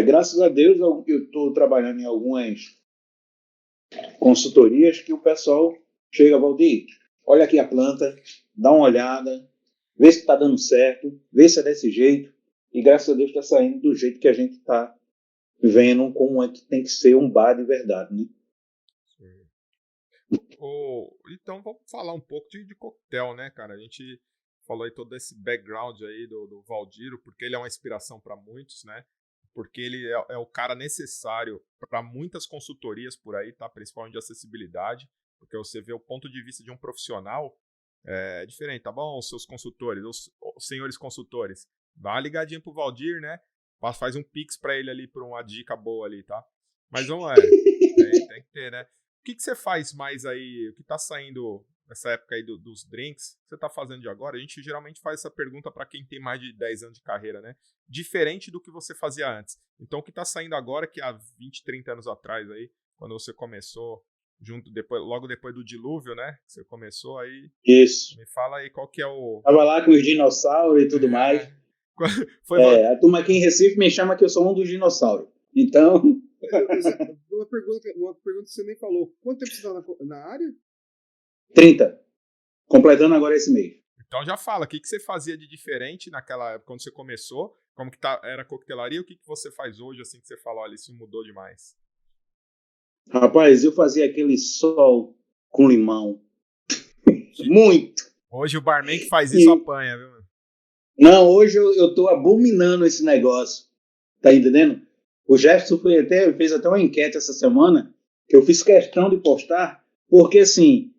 Graças a Deus eu estou trabalhando em algumas consultorias que o pessoal chega, Valdir, olha aqui a planta, dá uma olhada, vê se está dando certo, vê se é desse jeito, e graças a Deus está saindo do jeito que a gente está vendo como é que tem que ser um bar de verdade, né? Então vamos falar um pouco de coquetel, né, cara? A gente falou aí todo esse background aí do Valdiro, porque ele é uma inspiração para muitos, né? Porque ele é o cara necessário para muitas consultorias por aí, tá? Principalmente de acessibilidade, porque você vê o ponto de vista de um profissional é diferente, tá bom? Os seus consultores, os senhores consultores, dá uma ligadinha pro Valdir, né? Faz um pix para ele ali por uma dica boa ali, tá? Mas vamos lá, tem que ter, né? O que você faz mais aí? O que tá saindo nessa época aí dos drinks? O que você tá fazendo de agora? A gente geralmente faz essa pergunta para quem tem mais de 10 anos de carreira, né? Diferente do que você fazia antes. Então, o que tá saindo agora, que há 20, 30 anos atrás aí, quando você começou, logo depois do dilúvio, né? Que você começou aí. Isso. Me fala aí qual que é o... Tava lá com os dinossauros e tudo mais. Foi A turma aqui em Recife me chama que eu sou um dos dinossauros. Então... Uma pergunta que você nem falou. Quanto tempo você está na área? 30. Completando agora esse mês. Então já fala, o que você fazia de diferente naquela época, quando você começou? Como que era a coquetelaria? O que você faz hoje, assim, que você fala, olha, isso mudou demais? Rapaz, eu fazia aquele sol com limão. Muito. Hoje o barman que faz isso apanha, viu? Não, hoje eu tô abominando esse negócio. Tá entendendo? O Jefferson fez até uma enquete essa semana, que eu fiz questão de postar, porque assim,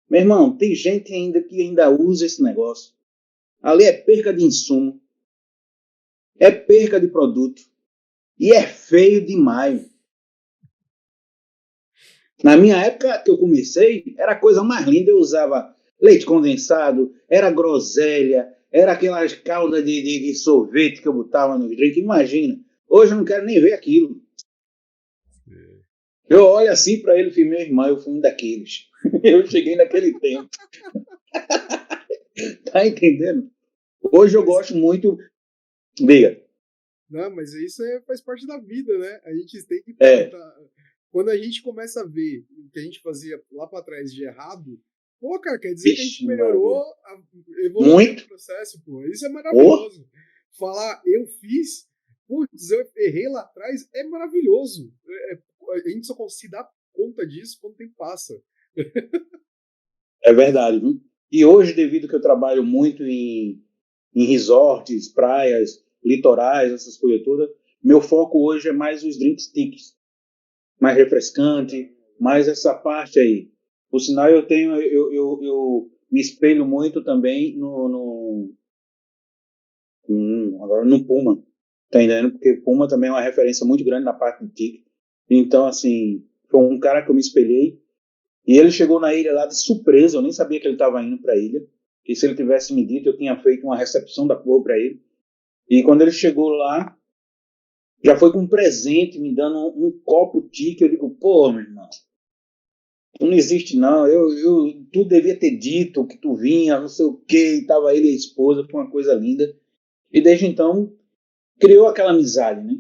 meu irmão, tem gente que ainda usa esse negócio. Ali é perca de insumo, é perca de produto, e é feio demais. Na minha época que eu comecei, era a coisa mais linda, eu usava leite condensado, era groselha, era aquelas caldas de sorvete que eu botava no drink, imagina. Hoje eu não quero nem ver aquilo. Eu olho assim para ele e falei, meu irmão, eu fui um daqueles. Eu cheguei naquele tempo. Tá entendendo? Hoje eu gosto muito... Diga. Não, mas isso faz parte da vida, né? A gente tem que... Quando a gente começa a ver o que a gente fazia lá para trás de errado, pô, cara, quer dizer que a gente melhorou, evoluiu o processo, pô. Isso é maravilhoso. Falar, eu fiz, putz, eu errei lá atrás, é maravilhoso. A gente só se dá conta disso quando o tempo passa. É verdade, viu? E hoje, devido que eu trabalho muito em resorts, praias, litorais, essas coisas todas, meu foco hoje é mais os drink sticks. Mais refrescante, mais essa parte aí. Por sinal, eu me espelho muito também agora no Puma, tá entendendo? Porque Puma também é uma referência muito grande na parte de tique. Então, assim, foi um cara que eu me espelhei. E ele chegou na ilha lá de surpresa, eu nem sabia que ele estava indo para a ilha. E se ele tivesse me dito, eu tinha feito uma recepção da porra para ele. E quando ele chegou lá, já foi com um presente, me dando um copo tique. Eu digo, pô, meu irmão, tu não existe não. Tu devia ter dito que tu vinha, não sei o quê. E tava ele e a esposa, foi uma coisa linda. E desde então, criou aquela amizade, né?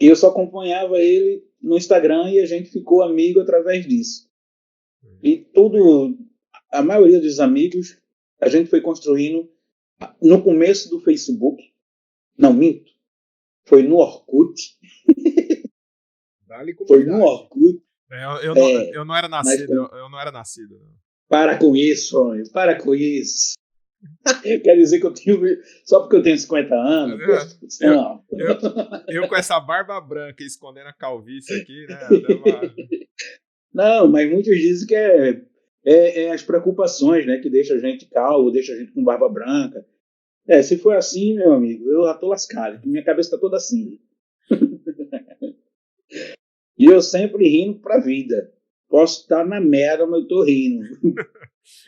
E eu só acompanhava ele no Instagram e a gente ficou amigo através disso. E tudo, a maioria dos amigos, a gente foi construindo no começo do Facebook. Não, minto. Foi no Orkut. Dá-lhe Foi no comunidade. Orkut. Eu não era Mas nascido, eu não era nascido. Não. para com isso, homem. Para com isso. Quer dizer que eu tenho... Só porque eu tenho 50 anos? Não. Eu com essa barba branca escondendo a calvície aqui, né? Dava... Não, mas muitos dizem que é as preocupações, né? Que deixa a gente calvo, deixa a gente com barba branca. Se for assim, meu amigo, eu já tô lascado. Minha cabeça tá toda assim. E eu sempre rindo pra vida. Posso estar na merda, mas eu tô rindo.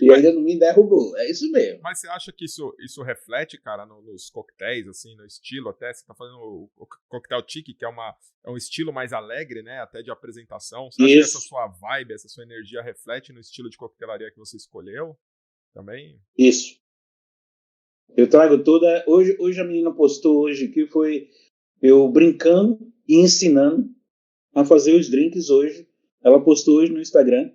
E ainda não me derrubou. É isso mesmo. Mas você acha que isso reflete, cara, nos coquetéis, assim, no estilo até? Você tá fazendo o coquetel tique, que é um estilo mais alegre, né? Até de apresentação. Você acha que essa sua vibe, essa sua energia reflete no estilo de coquetelaria que você escolheu também? Isso. Eu trago toda... Hoje a menina postou hoje que foi eu brincando e ensinando a fazer os drinks hoje. Ela postou hoje no Instagram,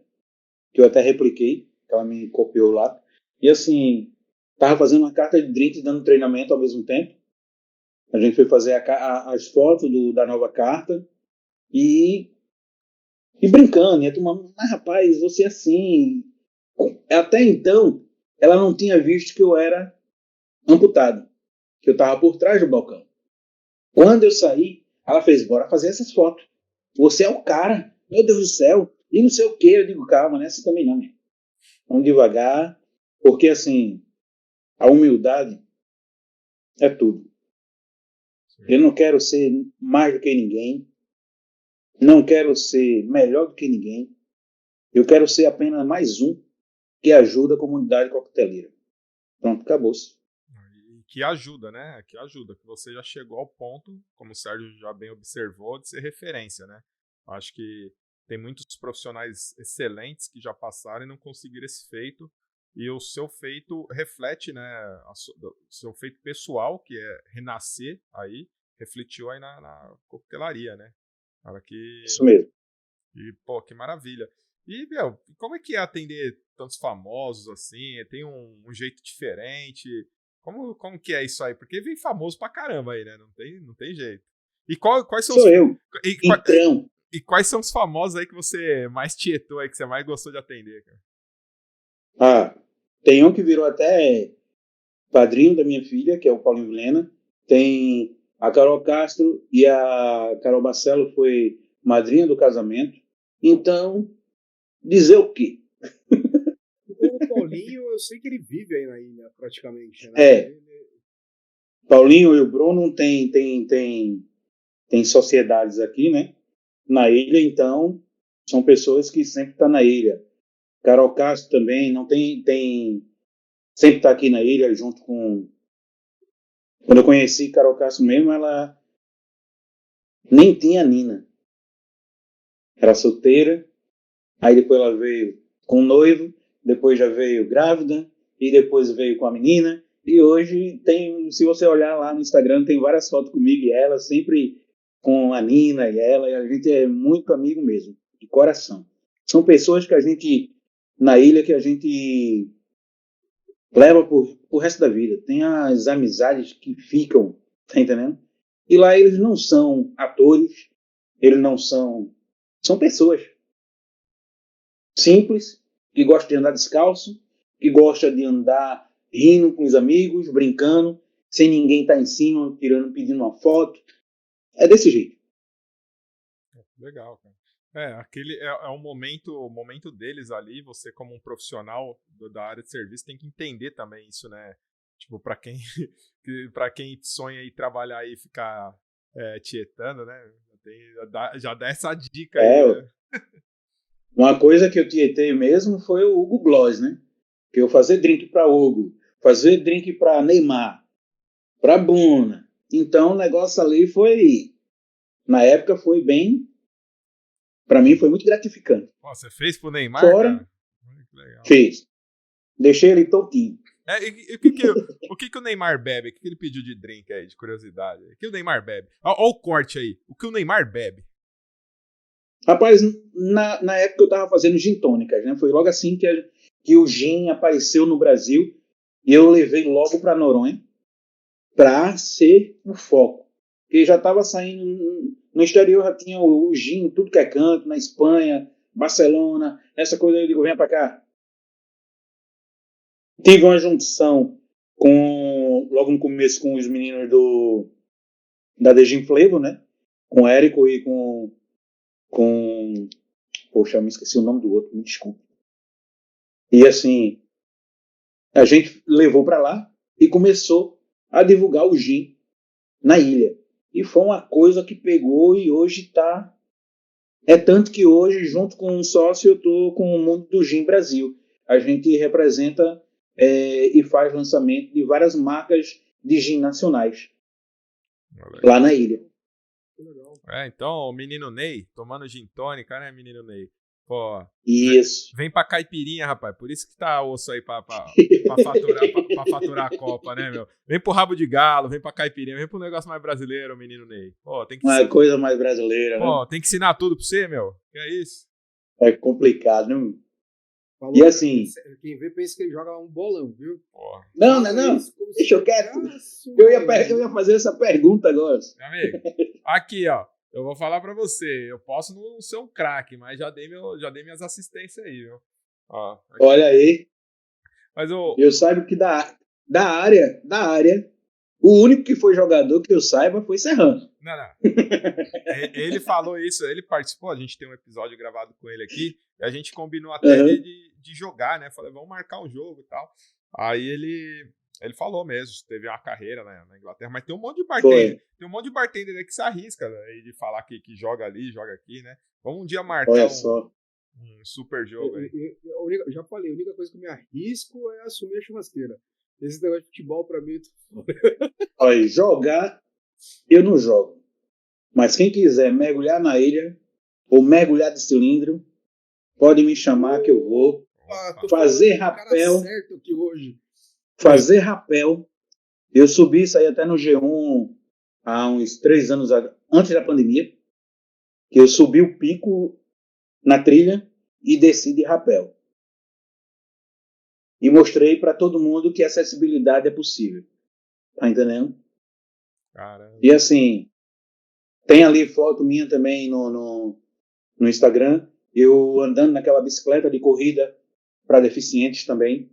que eu até repliquei, que ela me copiou lá. E assim, tava fazendo uma carta de drinks, dando treinamento ao mesmo tempo. A gente foi fazer as fotos da nova carta e brincando, ia tomar, mas rapaz, você assim. Até então, ela não tinha visto que eu era amputado, que eu estava por trás do balcão. Quando eu saí, ela fez, bora fazer essas fotos. Você é o cara, meu Deus do céu, e não sei o que. Eu digo, calma, não é assim também não, minha. Vamos devagar, porque assim, a humildade é tudo. Eu não quero ser mais do que ninguém, não quero ser melhor do que ninguém, eu quero ser apenas mais um que ajuda a comunidade coqueteleira. Pronto, acabou-se. Que ajuda, né? Que ajuda, que você já chegou ao ponto, como o Sérgio já bem observou, de ser referência, né? Acho que tem muitos profissionais excelentes que já passaram e não conseguiram esse feito, e o seu feito reflete, né? O seu feito pessoal, que é renascer aí, refletiu aí na coquetelaria, né? Cara, Isso mesmo. e, pô, que maravilha. E, meu, como é que é atender tantos famosos assim? Tem um jeito diferente? Como que é isso aí? Porque vem famoso pra caramba aí, né? Não tem jeito. E quais são Sou eu, e, então. e quais são os famosos aí que você mais tietou aí, que você mais gostou de atender, cara? Tem um que virou até padrinho da minha filha, que é o Paulinho Vilhena. Tem a Carol Castro e a Carol Barcelo foi madrinha do casamento. Então, dizer o quê? O Paulinho, eu sei que ele vive aí na ilha, praticamente, né? Paulinho e o Bruno tem sociedades aqui, né? Na ilha, então, são pessoas que sempre estão na ilha. Carol Castro também não sempre está aqui na ilha junto com... Quando eu conheci Carol Castro mesmo, ela nem tinha Nina. Era solteira, aí depois ela veio com um noivo, depois já veio grávida, e depois veio com a menina, e hoje tem, se você olhar lá no Instagram, tem várias fotos comigo e ela, sempre com a Nina e ela, e a gente é muito amigo mesmo, de coração. São pessoas que a gente, na ilha, que a gente leva pro resto da vida. Tem as amizades que ficam, tá entendendo? E lá eles não são atores, eles não são... São pessoas simples, que gostam de andar descalço, que gostam de andar rindo com os amigos, brincando, sem ninguém estar em cima, pedindo uma foto. É desse jeito. Legal, cara. Aquele é o momento deles ali. Você, como um profissional da área de serviço, tem que entender também isso, né? Tipo, para quem sonha em trabalhar e ficar tietando, né? Já dá essa dica aí, né? Uma coisa que eu tietei mesmo foi o Hugo Gloss, né? Que eu fazer drink para Hugo, fazer drink para Neymar, para Bruna. Então o negócio ali foi, na época foi bem, para mim foi muito gratificante. Pô, você fez pro Neymar, Fora, cara? Que legal. fez. Deixei ele tontinho. O que o Neymar bebe? O que ele pediu de drink aí, de curiosidade? O que o Neymar bebe? Olha o corte aí. O que o Neymar bebe? Rapaz, na época eu tava fazendo gin tônicas, né? Foi logo assim que o gin apareceu no Brasil e eu levei logo para Noronha para ser o foco. Porque já estava saindo no exterior, já tinha o gin, tudo que é canto, na Espanha, Barcelona, essa coisa aí, eu digo, venha para cá. Tive uma junção logo no começo com os meninos da The Gin Flavor, né? Com o Érico e com. Poxa, eu me esqueci o nome do outro, me desculpe. E assim, a gente levou para lá e começou a divulgar o gin na ilha. E foi uma coisa que pegou e hoje está. É tanto que hoje, junto com um sócio, eu estou com o Mundo do Gin Brasil. A gente representa e faz lançamento de várias marcas de gin nacionais lá na ilha. Então, o menino Ney, tomando gin tônica, né, menino Ney? Pô, isso. Vem pra caipirinha, rapaz. Por isso que tá osso aí pra faturar a Copa, né, meu? Vem pro rabo de galo, vem pra caipirinha, vem pro negócio mais brasileiro, menino Ney. Pô, tem que uma coisa mais brasileira, pô, né? Tem que ensinar tudo pra você, meu. Que é isso? É complicado, né? Falou, e assim... Quem vê pensa que ele joga um bolão, viu? Porra. Não. Deixa eu quieto. Eu ia fazer essa pergunta agora. Meu amigo, aqui, ó. Eu vou falar pra você. Eu posso não ser um craque, mas já dei minhas assistências aí, viu? Ó, olha aí. Mas eu saiba que da área, o único que foi jogador que eu saiba foi Serrano. Não. Ele falou isso, ele participou, a gente tem um episódio gravado com ele aqui, e a gente combinou até de jogar, né? Falei, vamos marcar um jogo e tal. Aí ele falou mesmo, teve uma carreira na Inglaterra, mas tem um monte de bartender. Tem um monte de bartender aí que se arrisca, né, de falar que joga ali, joga aqui, né? Vamos um dia marcar um super jogo aí. Eu já falei, a única coisa que eu me arrisco é assumir a churrasqueira. Esse negócio de futebol pra mim... Olha, jogar, eu não jogo. Mas quem quiser mergulhar na ilha, ou mergulhar de cilindro, pode me chamar que eu vou. Fazer rapel. Certo aqui hoje. Fazer rapel. Eu subi isso aí até no G1 há uns 3 anos antes da pandemia. Que eu subi o pico na trilha e desci de rapel. E mostrei para todo mundo que a acessibilidade é possível. Tá entendendo? Caramba. E assim, tem ali foto minha também no Instagram, eu andando naquela bicicleta de corrida para deficientes também.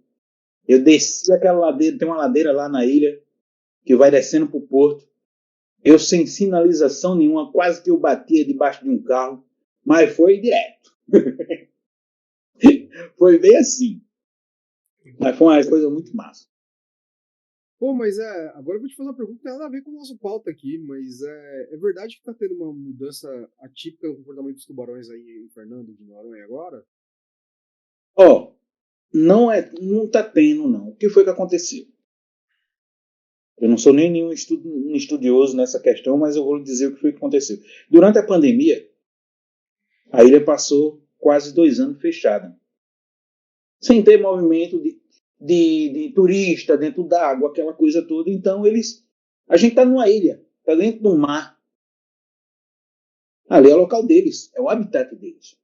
Eu desci aquela ladeira, tem uma ladeira lá na ilha, que vai descendo para o porto. Eu sem sinalização nenhuma, quase que eu batia debaixo de um carro, mas foi direto. Foi bem assim. Mas foi uma coisa muito massa. Pô, mas agora eu vou te fazer uma pergunta que tem nada a ver com o nosso pauta aqui, mas é verdade que tá tendo uma mudança atípica no comportamento dos tubarões aí em Fernando de Noronha agora? Não tá tendo, não. O que foi que aconteceu? Eu não sou nem nenhum estudioso nessa questão, mas eu vou lhe dizer o que foi que aconteceu. Durante a pandemia, a ilha passou quase 2 anos fechada. Sem ter movimento de turista dentro d'água, aquela coisa toda. Então, a gente está numa ilha, está dentro do mar. Ali é o local deles, é o habitat deles.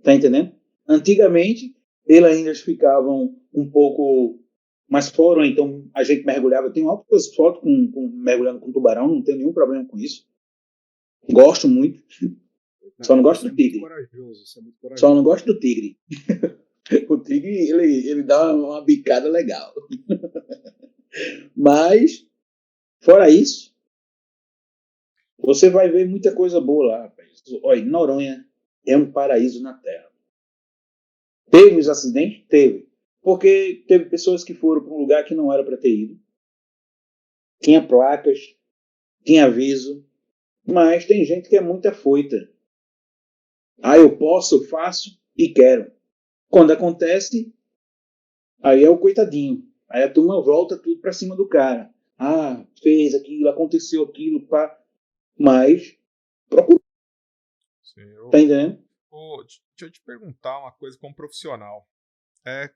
Tá entendendo? Antigamente, eles ainda ficavam um pouco mais fora, então a gente mergulhava. Tenho altas fotos mergulhando com tubarão, não tenho nenhum problema com isso. Gosto muito. Só não gosto do tigre. Só não gosto do tigre. O tigre, ele dá uma bicada legal. Mas, fora isso, você vai ver muita coisa boa lá, rapaz. Olha, Noronha é um paraíso na Terra. Teve os acidentes? Teve. Porque teve pessoas que foram para um lugar que não era para ter ido. Tinha placas, tinha aviso, mas tem gente que é muito afoita. Eu posso, faço e quero. Quando acontece, aí é o coitadinho. Aí a turma volta tudo para cima do cara. Fez aquilo, aconteceu aquilo, pá. Mas, procura. Sim, Tá entendendo? deixa eu te perguntar uma coisa como profissional.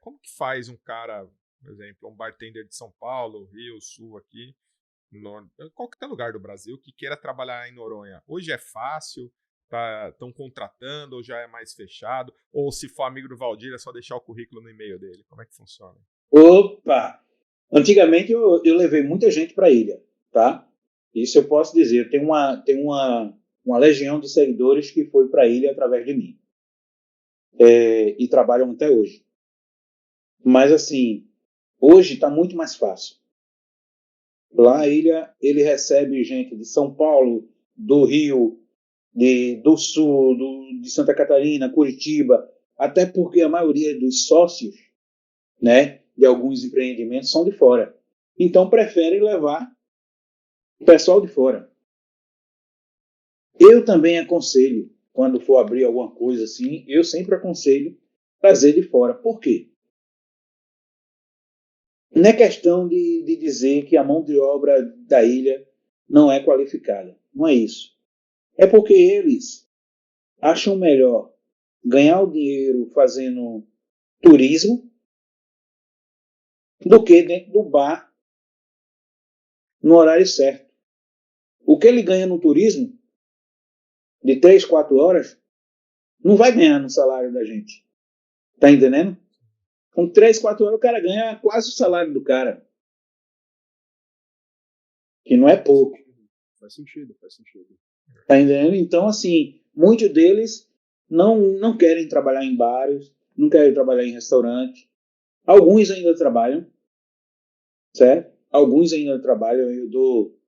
Como que faz um cara, por exemplo, um bartender de São Paulo, Rio, Sul aqui, qualquer lugar do Brasil, que queira trabalhar em Noronha? Hoje é fácil? Estão contratando ou já é mais fechado? Ou se for amigo do Valdir, é só deixar o currículo no e-mail dele? Como é que funciona? Opa! Antigamente eu levei muita gente para a ilha, tá? Isso eu posso dizer. Tem uma legião de seguidores que foi para a ilha através de mim. E trabalham até hoje. Mas, assim, hoje está muito mais fácil. Lá a ilha, ele recebe gente de São Paulo, do Rio, do Sul, de Santa Catarina, Curitiba, até porque a maioria dos sócios, né, de alguns empreendimentos são de fora. Então, preferem levar o pessoal de fora. Eu também aconselho, quando for abrir alguma coisa assim, eu sempre aconselho trazer de fora. Por quê? Não é questão de dizer que a mão de obra da ilha não é qualificada. Não é isso. É porque eles acham melhor ganhar o dinheiro fazendo turismo do que dentro do bar no horário certo. O que ele ganha no turismo, de 3, 4 horas, não vai ganhar no salário da gente. Tá entendendo? Com 3, 4 horas o cara ganha quase o salário do cara. Que não é pouco. Faz sentido, faz sentido. Tá entendendo? Então, assim, muitos deles não querem trabalhar em bares, não querem trabalhar em restaurante. Alguns ainda trabalham, certo? Alguns ainda trabalham. Eu dou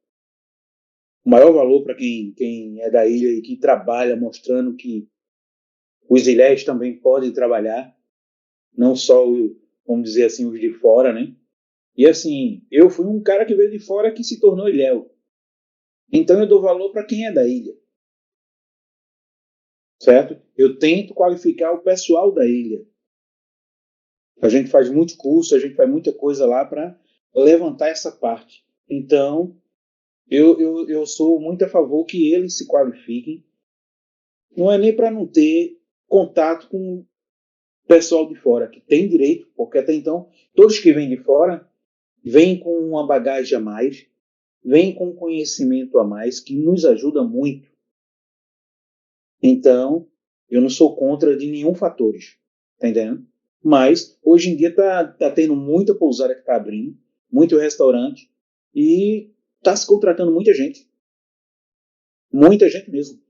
o maior valor para quem é da ilha e que trabalha, mostrando que os ilhéus também podem trabalhar, não só, vamos dizer assim, os de fora, né? E assim, eu fui um cara que veio de fora que se tornou ilhéu. Então eu dou valor para quem é da ilha. Certo? Eu tento qualificar o pessoal da ilha. A gente faz muito curso, a gente faz muita coisa lá para levantar essa parte. Então, eu sou muito a favor que eles se qualifiquem. Não é nem para não ter contato com o pessoal de fora, que tem direito, porque até então, todos que vêm de fora vêm com uma bagagem a mais, vêm com um conhecimento a mais, que nos ajuda muito. Então, eu não sou contra de nenhum fator, tá entendendo? Mas, hoje em dia, tá tendo muita pousada que está abrindo, muito restaurante, e está se contratando muita gente. Muita gente mesmo.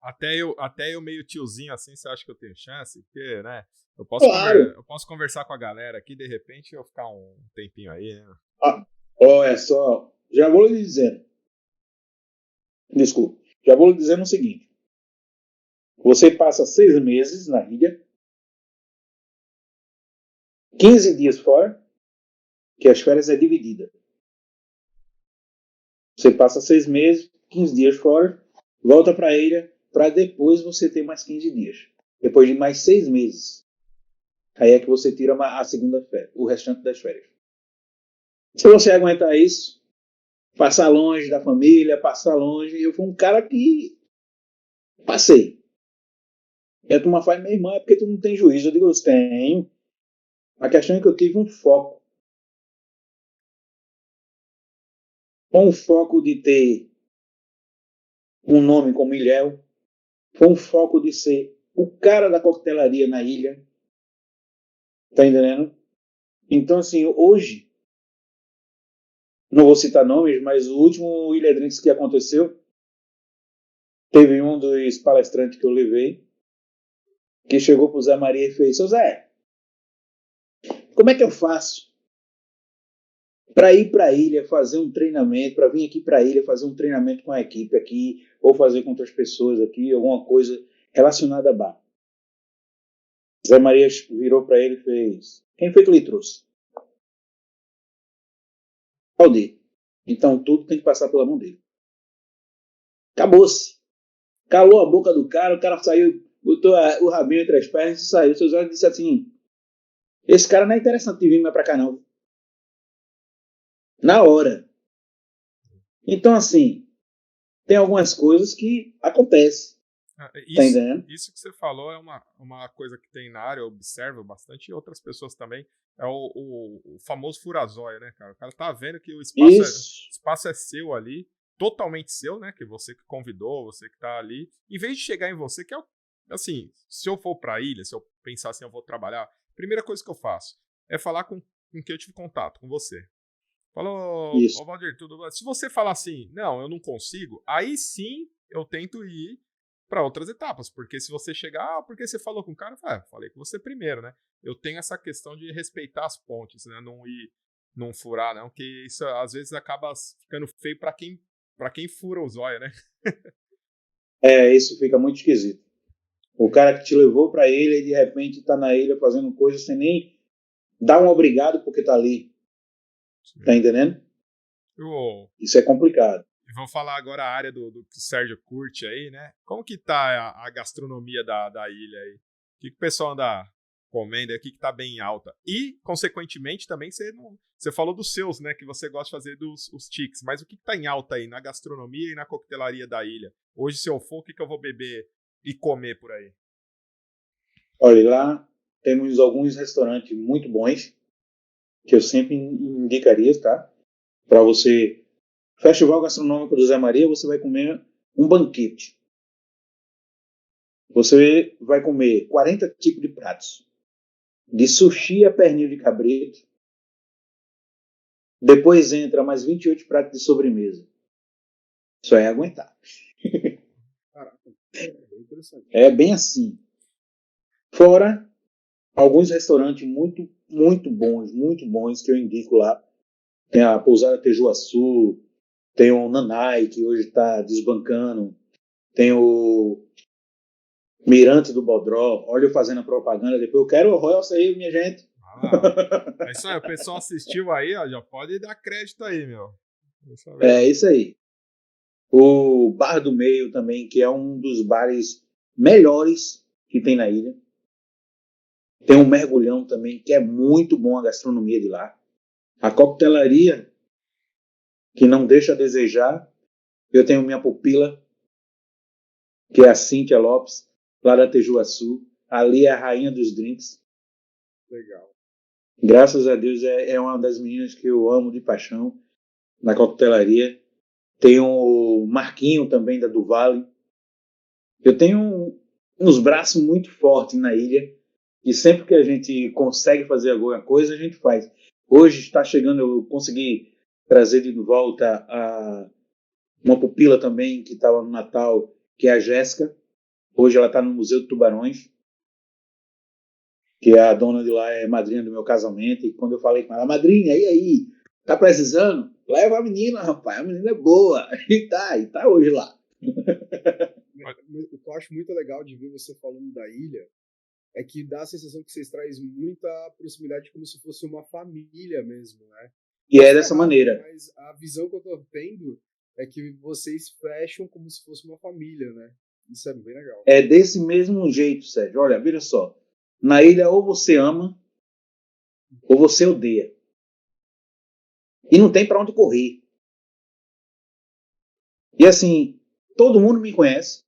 Até eu meio tiozinho assim, você acha que eu tenho chance? Porque, né? Eu posso conversar com a galera aqui, de repente eu ficar um tempinho aí, né? Olha só, já vou lhe dizendo. Desculpa. Já vou lhe dizendo o seguinte. Você passa 6 meses na ilha, 15 dias fora, que as férias é dividida. Você passa 6 meses, 15 dias fora, volta para a ilha, para depois você ter mais 15 dias. Depois de mais 6 meses. Aí é que você tira a segunda férias, o restante das férias. Se você aguentar isso, passar longe da família, passar longe, eu fui um cara que passei. E a turma faz, minha irmã, é porque tu não tem juízo. Eu digo, eu tenho. A questão é que eu tive um foco. Com um foco de ter um nome como Ilhéu, com um foco de ser o cara da coquetelaria na ilha. Tá entendendo? Então, assim, hoje, não vou citar nomes, mas o último Ilha Drinks que aconteceu, teve um dos palestrantes que eu levei, que chegou pro Zé Maria e fez, seu Zé, como é que eu faço para ir para a ilha fazer um treinamento, para vir aqui para a ilha fazer um treinamento com a equipe aqui, ou fazer com outras pessoas aqui, alguma coisa relacionada a bar. Zé Maria virou para ele e fez: quem foi que lhe trouxe? Aldir. Então tudo tem que passar pela mão dele. Acabou-se. Calou a boca do cara, o cara saiu, botou o rabinho entre as pernas e saiu. Seus olhos disse assim: esse cara não é interessante de vir mais pra cá, não. Na hora. Então, assim, tem algumas coisas que acontecem. Tá entendendo? Isso que você falou é uma coisa que tem na área, eu observo bastante, e outras pessoas também. É o famoso furazóia, né, cara? O cara tá vendo que o espaço é seu ali, totalmente seu, né? Que você que convidou, você que tá ali. Em vez de chegar em você, que é assim, se eu for pra ilha, se eu pensar assim, eu vou trabalhar, a primeira coisa que eu faço é falar com quem eu tive contato, com você. Falou, ô Valdir, tudo bem? Se você falar assim, não, eu não consigo, aí sim eu tento ir para outras etapas, porque se você chegar, porque você falou com o cara, falei com você primeiro, né? Eu tenho essa questão de respeitar as pontes, né? Não furar, não, que isso às vezes acaba ficando feio para quem fura o zóio, né? Isso fica muito esquisito. O cara que te levou para ilha e de repente tá na ilha fazendo coisas sem nem dar um obrigado porque tá ali. Sim. Tá entendendo? Isso é complicado. Vou falar agora a área do que o Sérgio curte aí, né? Como que tá a gastronomia da ilha aí? O que o pessoal anda comendo aí? O que tá bem alta? E, consequentemente, também você falou dos seus, né? Que você gosta de fazer os tiques. Mas o que tá em alta aí na gastronomia e na coquetelaria da ilha? Hoje, se eu for, o que eu vou beber e comer por aí? Olha, lá temos alguns restaurantes muito bons que eu sempre indicaria, tá? Para você... Festival Gastronômico do Zé Maria, você vai comer um banquete. Você vai comer 40 tipos de pratos. De sushi a pernil de cabrito. Depois entra mais 28 pratos de sobremesa. Só é aguentar. Caraca, é bem interessante. É bem assim. Fora alguns restaurantes muito, muito bons que eu indico lá. Tem a Pousada Tejuaçu, tem o Nanai, que hoje está desbancando, tem o Mirante do Bodró, olha eu fazendo a propaganda, depois eu quero o Royal aí, minha gente. É isso aí, o pessoal assistiu aí, ó, já pode dar crédito aí, meu. É isso aí. O Bar do Meio também, que é um dos bares melhores que tem na ilha. Tem um Mergulhão também, que é muito bom a gastronomia de lá. A coquetelaria, que não deixa a desejar. Eu tenho minha pupila, que é a Cíntia Lopes, lá da Tejuaçu. Ali é a rainha dos drinks. Legal. Graças a Deus é uma das meninas que eu amo de paixão na coquetelaria. Tem o Marquinho também da do Vale. Eu tenho uns braços muito fortes na ilha e sempre que a gente consegue fazer alguma coisa, a gente faz. Hoje está chegando, eu consegui trazer de volta uma pupila também que estava no Natal, que é a Jéssica. Hoje ela está no Museu de Tubarões, que a dona de lá é madrinha do meu casamento. E quando eu falei com ela, madrinha, e aí? Tá precisando? Leva a menina, rapaz, a menina é boa. E tá hoje lá. O que eu acho muito legal de ver você falando da ilha é que dá a sensação que vocês trazem muita proximidade, como se fosse uma família mesmo, né? E é dessa maneira. Mas a visão que eu tô tendo é que vocês fecham como se fosse uma família, né? Isso é bem legal. É desse mesmo jeito, Sérgio. Olha, veja só. Na ilha, ou você ama, ou você odeia. E não tem para onde correr. E assim, todo mundo me conhece.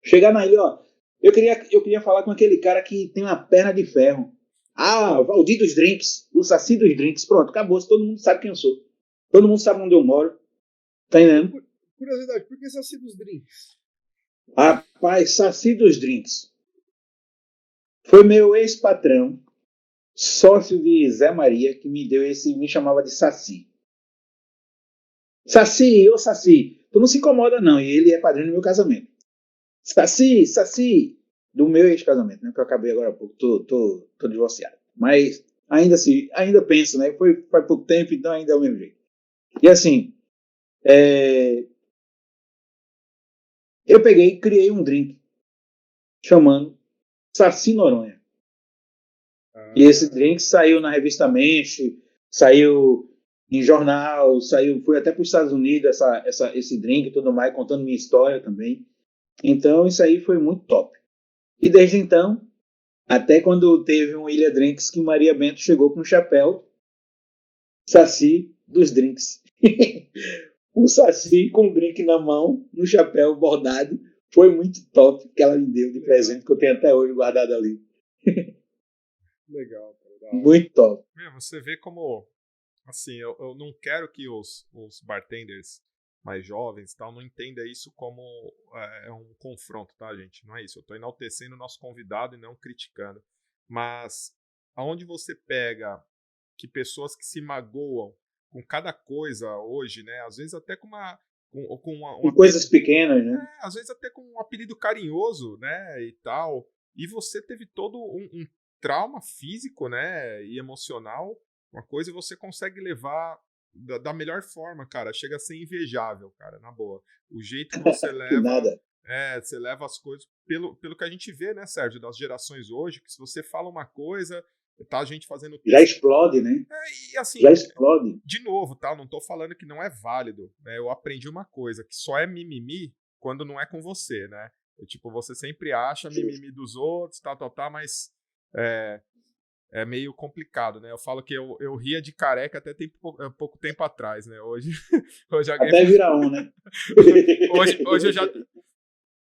Chegar na ilha, ó, eu queria falar com aquele cara que tem uma perna de ferro. Ah, o Valdir dos Drinks, o Saci dos Drinks. Pronto, acabou. Todo mundo sabe quem eu sou. Todo mundo sabe onde eu moro. Tá entendendo? Curiosidade, por que Saci dos Drinks? Rapaz, Saci dos Drinks foi meu ex-patrão, sócio de Zé Maria, que me chamava de Saci. Saci, ô Saci, tu não se incomoda não, e ele é padrinho do meu casamento. Saci, do meu ex-casamento, né, que eu acabei agora há pouco, tô divorciado. Mas ainda assim, ainda penso, né, foi pouco tempo, então ainda é o mesmo jeito. E assim, eu peguei e criei um drink chamando Saci Noronha. E esse drink saiu na revista Menche, saiu em jornal, foi até para os Estados Unidos esse drink e tudo mais, contando minha história também. Então isso aí foi muito top. E desde então, até quando teve um Ilha Drinks que Maria Bento chegou com um chapéu Saci dos drinks. Um Saci com um drink na mão, no chapéu bordado. Foi muito top que ela me deu de presente, que eu tenho até hoje guardado ali. Legal, cara. Muito top. Você vê como, assim, eu não quero que os bartenders mais jovens e tal não entendam isso como um confronto, tá, gente? Não é isso. Eu tô enaltecendo o nosso convidado e não criticando. Mas aonde você pega que pessoas que se magoam com cada coisa hoje, né? Às vezes até com com coisas pequenas, né? Às vezes até com um apelido carinhoso, né? E tal. E você teve todo um trauma físico, né? E emocional. Uma coisa você consegue levar da melhor forma, cara. Chega a ser invejável, cara, na boa. O jeito que você leva. Nada. Você leva as coisas pelo que a gente vê, né, Sérgio, das gerações hoje, que se você fala uma coisa, tá a gente fazendo... Já explode, né? E assim, já explode. De novo, tá? Não tô falando que não é válido, né? Eu aprendi uma coisa, que só é mimimi quando não é com você, né? Tipo, você sempre acha mimimi dos outros, tal, mas é meio complicado, né? Eu falo que eu ria de careca até pouco tempo atrás, né? Hoje alguém... Até virar um, né? hoje eu já...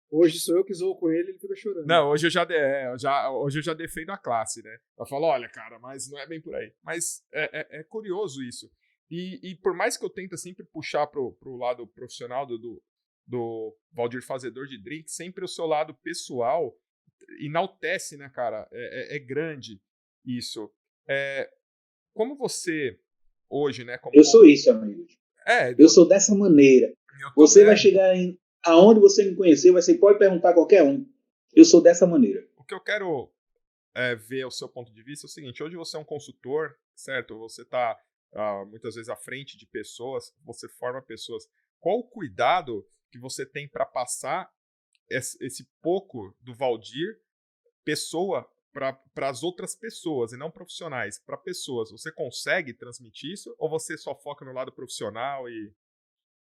Hoje sou eu que zoo com ele fica chorando. Não, hoje eu já defendo a classe, né? Eu falo, olha, cara, mas não é bem por aí. Mas é curioso isso. E por mais que eu tente sempre puxar pro lado profissional do Valdir Fazedor de Drink, sempre o seu lado pessoal enaltece, né, cara? É grande isso. Como você, hoje, né? Eu sou isso, amigo. Eu sou dessa maneira. Você vai chegar aonde você me conhecer, você pode perguntar a qualquer um. Eu sou dessa maneira. O que eu quero ver o seu ponto de vista é o seguinte: hoje você é um consultor, certo? Você está muitas vezes à frente de pessoas, você forma pessoas. Qual o cuidado que você tem para passar esse pouco do Valdir, pessoa, para as outras pessoas, e não profissionais, para pessoas? Você consegue transmitir isso ou você só foca no lado profissional e...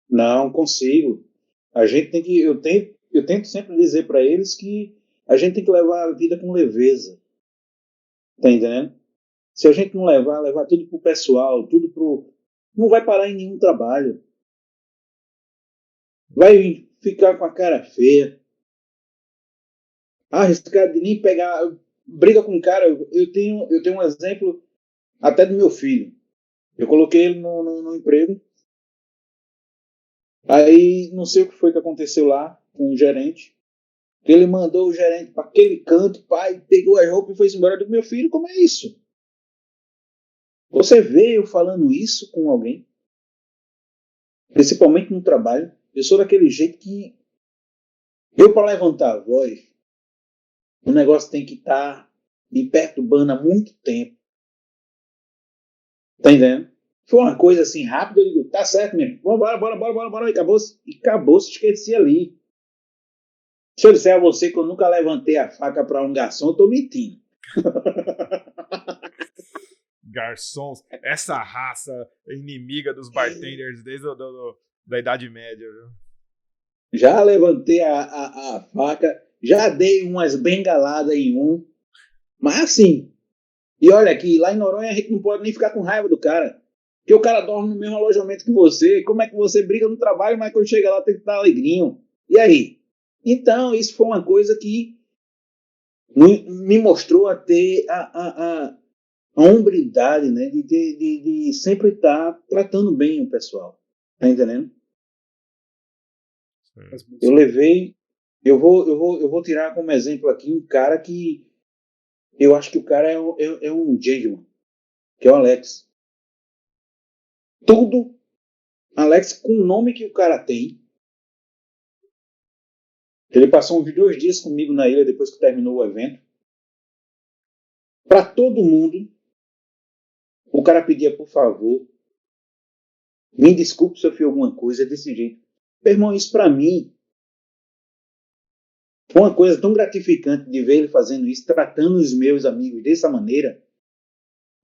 Não, consigo. A gente tem que, eu tento sempre dizer para eles que a gente tem que levar a vida com leveza. Tá entendendo? Se a gente não levar tudo pro pessoal, não vai parar em nenhum trabalho. Vai ficar com a cara feia. Arriscar de nem pegar, briga com o cara. Eu tenho um exemplo até do meu filho. Eu coloquei ele no emprego. Aí, não sei o que foi que aconteceu lá com o gerente. Ele mandou o gerente para aquele canto, pai, pegou as roupas e foi embora. Eu digo, meu filho, como é isso? Você veio falando isso com alguém? Principalmente no trabalho. Eu sou daquele jeito que eu, para levantar a voz, o negócio tem que estar me perturbando há muito tempo. Tá entendendo? Foi uma coisa assim rápida, eu digo, tá certo mesmo, bora, e acabou-se, esqueci ali. Se eu disser a você que eu nunca levantei a faca para um garçom, eu tô mentindo. Garçons, essa raça inimiga dos bartenders desde da Idade Média, viu? Já levantei a faca, já dei umas bengaladas em um, mas assim, e olha aqui, lá em Noronha a gente não pode nem ficar com raiva do cara, porque o cara dorme no mesmo alojamento que você, como é que você briga no trabalho, mas quando chega lá tem que estar alegrinho, e aí? Então, isso foi uma coisa que me mostrou a ter a hombridade, né, de sempre estar tratando bem o pessoal, tá entendendo? Eu levei, eu vou tirar como exemplo aqui um cara que eu acho que o cara é um gentleman, que é o Alex. Tudo, Alex, com o nome que o cara tem. Ele passou uns 2 dias comigo na ilha depois que terminou o evento. Para todo mundo, o cara pedia, por favor, me desculpe se eu fiz alguma coisa desse jeito. Meu irmão, isso para mim Foi uma coisa tão gratificante de ver ele fazendo isso, tratando os meus amigos dessa maneira,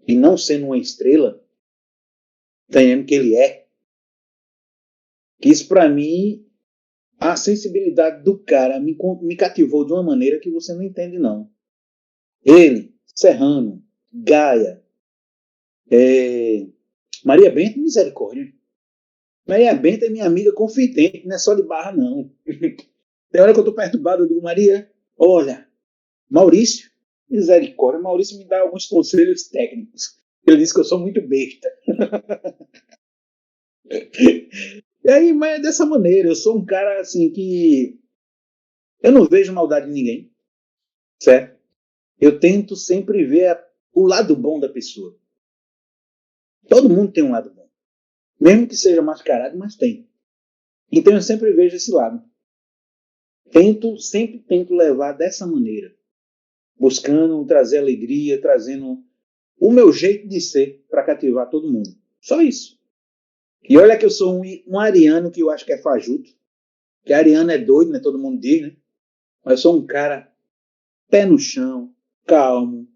e não sendo uma estrela, entendendo que ele é. Que isso, para mim, a sensibilidade do cara me cativou de uma maneira que você não entende, não. Ele, Serrano, Gaia, Maria Bento, misericórdia. Maria Bento é minha amiga confidente, não é só de barra, não. Tem hora que eu tô perturbado, eu digo, Maria, olha, Maurício, misericórdia, Maurício me dá alguns conselhos técnicos. Ele disse que eu sou muito besta. E aí, mas é dessa maneira, eu sou um cara assim que eu não vejo maldade em ninguém, certo? Eu tento sempre ver o lado bom da pessoa. Todo mundo tem um lado bom. Mesmo que seja mascarado, mas tem. Então eu sempre vejo esse lado. Sempre tento levar dessa maneira. Buscando trazer alegria, trazendo o meu jeito de ser para cativar todo mundo. Só isso. E olha que eu sou um ariano que eu acho que é fajuto. Que ariano é doido, né? Todo mundo diz, né? Mas eu sou um cara pé no chão, calmo,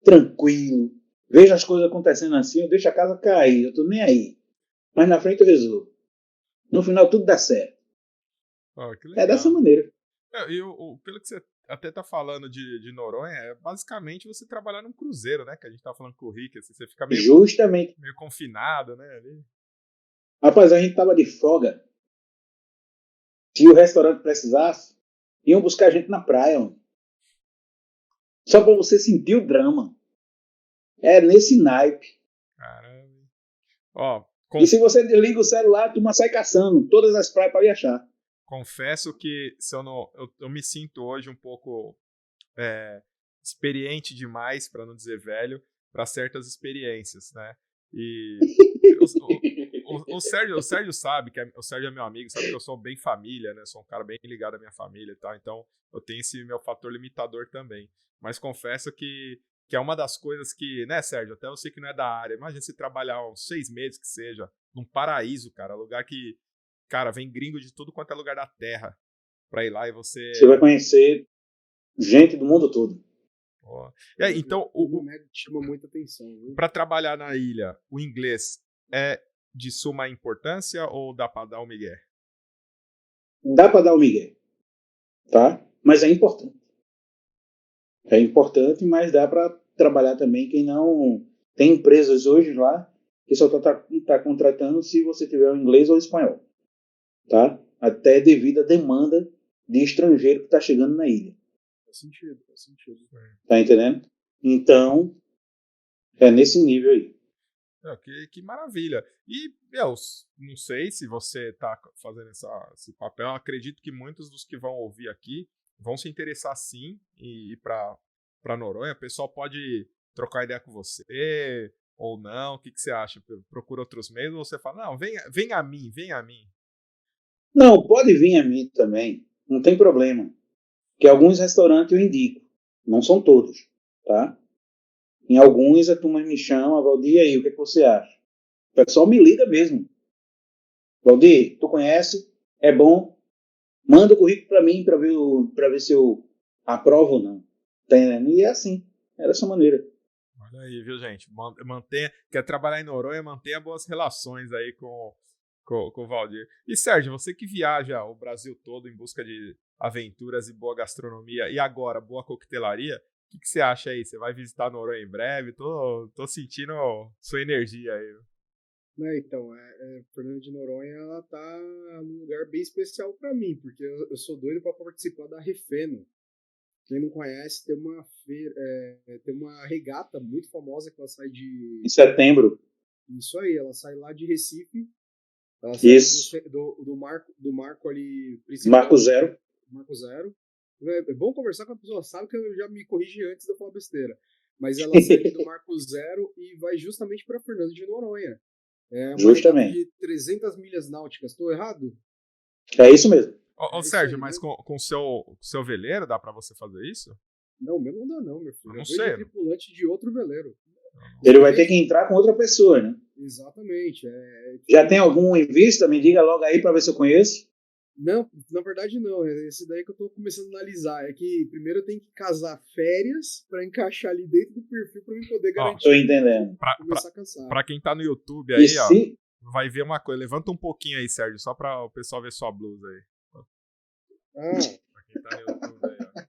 tranquilo. Vejo as coisas acontecendo assim, eu deixo a casa cair, eu tô nem aí. Mas na frente eu resolvo. No final tudo dá certo. Oh, que É legal. dessa maneira. Pelo que você até tá falando de Noronha, é basicamente você trabalhar num cruzeiro, né? Que a gente tá falando com o Rick, assim, você fica meio, Justamente. meio confinado, né? Ali. Rapaz, a gente tava de folga. Se o restaurante precisasse, iam buscar a gente na praia. Mano. Só pra você sentir o drama. É nesse naipe. Caramba. Ó, E se você liga o celular, a turma sai caçando todas as praias para ir achar. Confesso que se eu me sinto hoje um pouco experiente demais, para não dizer velho, para certas experiências, né? E o Sérgio sabe, o Sérgio é meu amigo, sabe que eu sou bem família, né? Sou um cara bem ligado à minha família e tal, então eu tenho esse meu fator limitador também. Mas confesso que é uma das coisas que, né, Sérgio? Até você que não é da área, imagina você trabalhar uns 6 meses que seja, num paraíso, cara, lugar que, cara, vem gringo de tudo quanto é lugar da terra pra ir lá e você. Você vai conhecer gente do mundo todo. Oh. E aí, então, o chama muita atenção. Para trabalhar na ilha, o inglês é de suma importância ou dá para dar o migué? Dá para dar o migué, tá? Mas é importante. É importante, mas dá para trabalhar também quem não... Tem empresas hoje lá que só tá contratando se você tiver o inglês ou o espanhol, tá? Até devido à demanda de estrangeiro que está chegando na ilha. Faz sentido. Tá entendendo? Então, é nesse nível aí. Que maravilha. E, eu não sei se você está fazendo esse papel, eu acredito que muitos dos que vão ouvir aqui vão se interessar sim em ir para Noronha. O pessoal pode trocar ideia com você ou não. O que você acha? Procura outros meios ou você fala, não, vem a mim. Não, pode vir a mim também. Não tem problema. Que alguns restaurantes eu indico. Não são todos, tá? Em alguns a turma me chama, Valdir, aí, o que, é que você acha? O pessoal me liga mesmo. Valdir, tu conhece? É bom? Manda o currículo para mim para ver se eu aprovo ou não. Tá entendendo? E é assim. É dessa maneira. Olha aí, viu, gente? Quer trabalhar em Noronha, mantenha boas relações aí com o Valdir. E, Sérgio, você que viaja o Brasil todo em busca de aventuras e boa gastronomia, e agora, boa coquetelaria, o que você acha aí? Você vai visitar Noronha em breve? Tô sentindo sua energia aí. Então, Fernando de Noronha, ela tá num lugar bem especial para mim, porque eu sou doido para participar da Refeno. Quem não conhece, tem uma regata muito famosa que ela sai Em setembro. Isso aí, ela sai lá de Recife. Ela sai do marco ali principal. Marco Zero. Marco Zero. É bom conversar com a pessoa, sabe que eu já me corrigi antes de eu falar besteira. Mas ela sai do Marco Zero e vai justamente para Fernando de Noronha. É uma regata de 300 milhas náuticas. Estou errado? É isso mesmo. Sérgio, mas com o seu veleiro dá pra você fazer isso? Não, o meu não dá não, meu filho. Não eu sei. De tripulante de outro veleiro. Ele vai ter que entrar com outra pessoa, né? Exatamente. Já tem algum em vista? Me diga logo aí para ver se eu conheço. Não, na verdade não. Esse daí que eu tô começando a analisar. É que primeiro eu tenho que casar férias pra encaixar ali dentro do perfil pra mim poder Ó, garantir Tô entendendo. pra, começar a cansar. pra quem tá no YouTube E aí, ó, se. vai ver uma coisa. Levanta um pouquinho aí, Sérgio, só pra o pessoal ver sua blusa aí. Ah, Pra quem tá no YouTube aí, ó.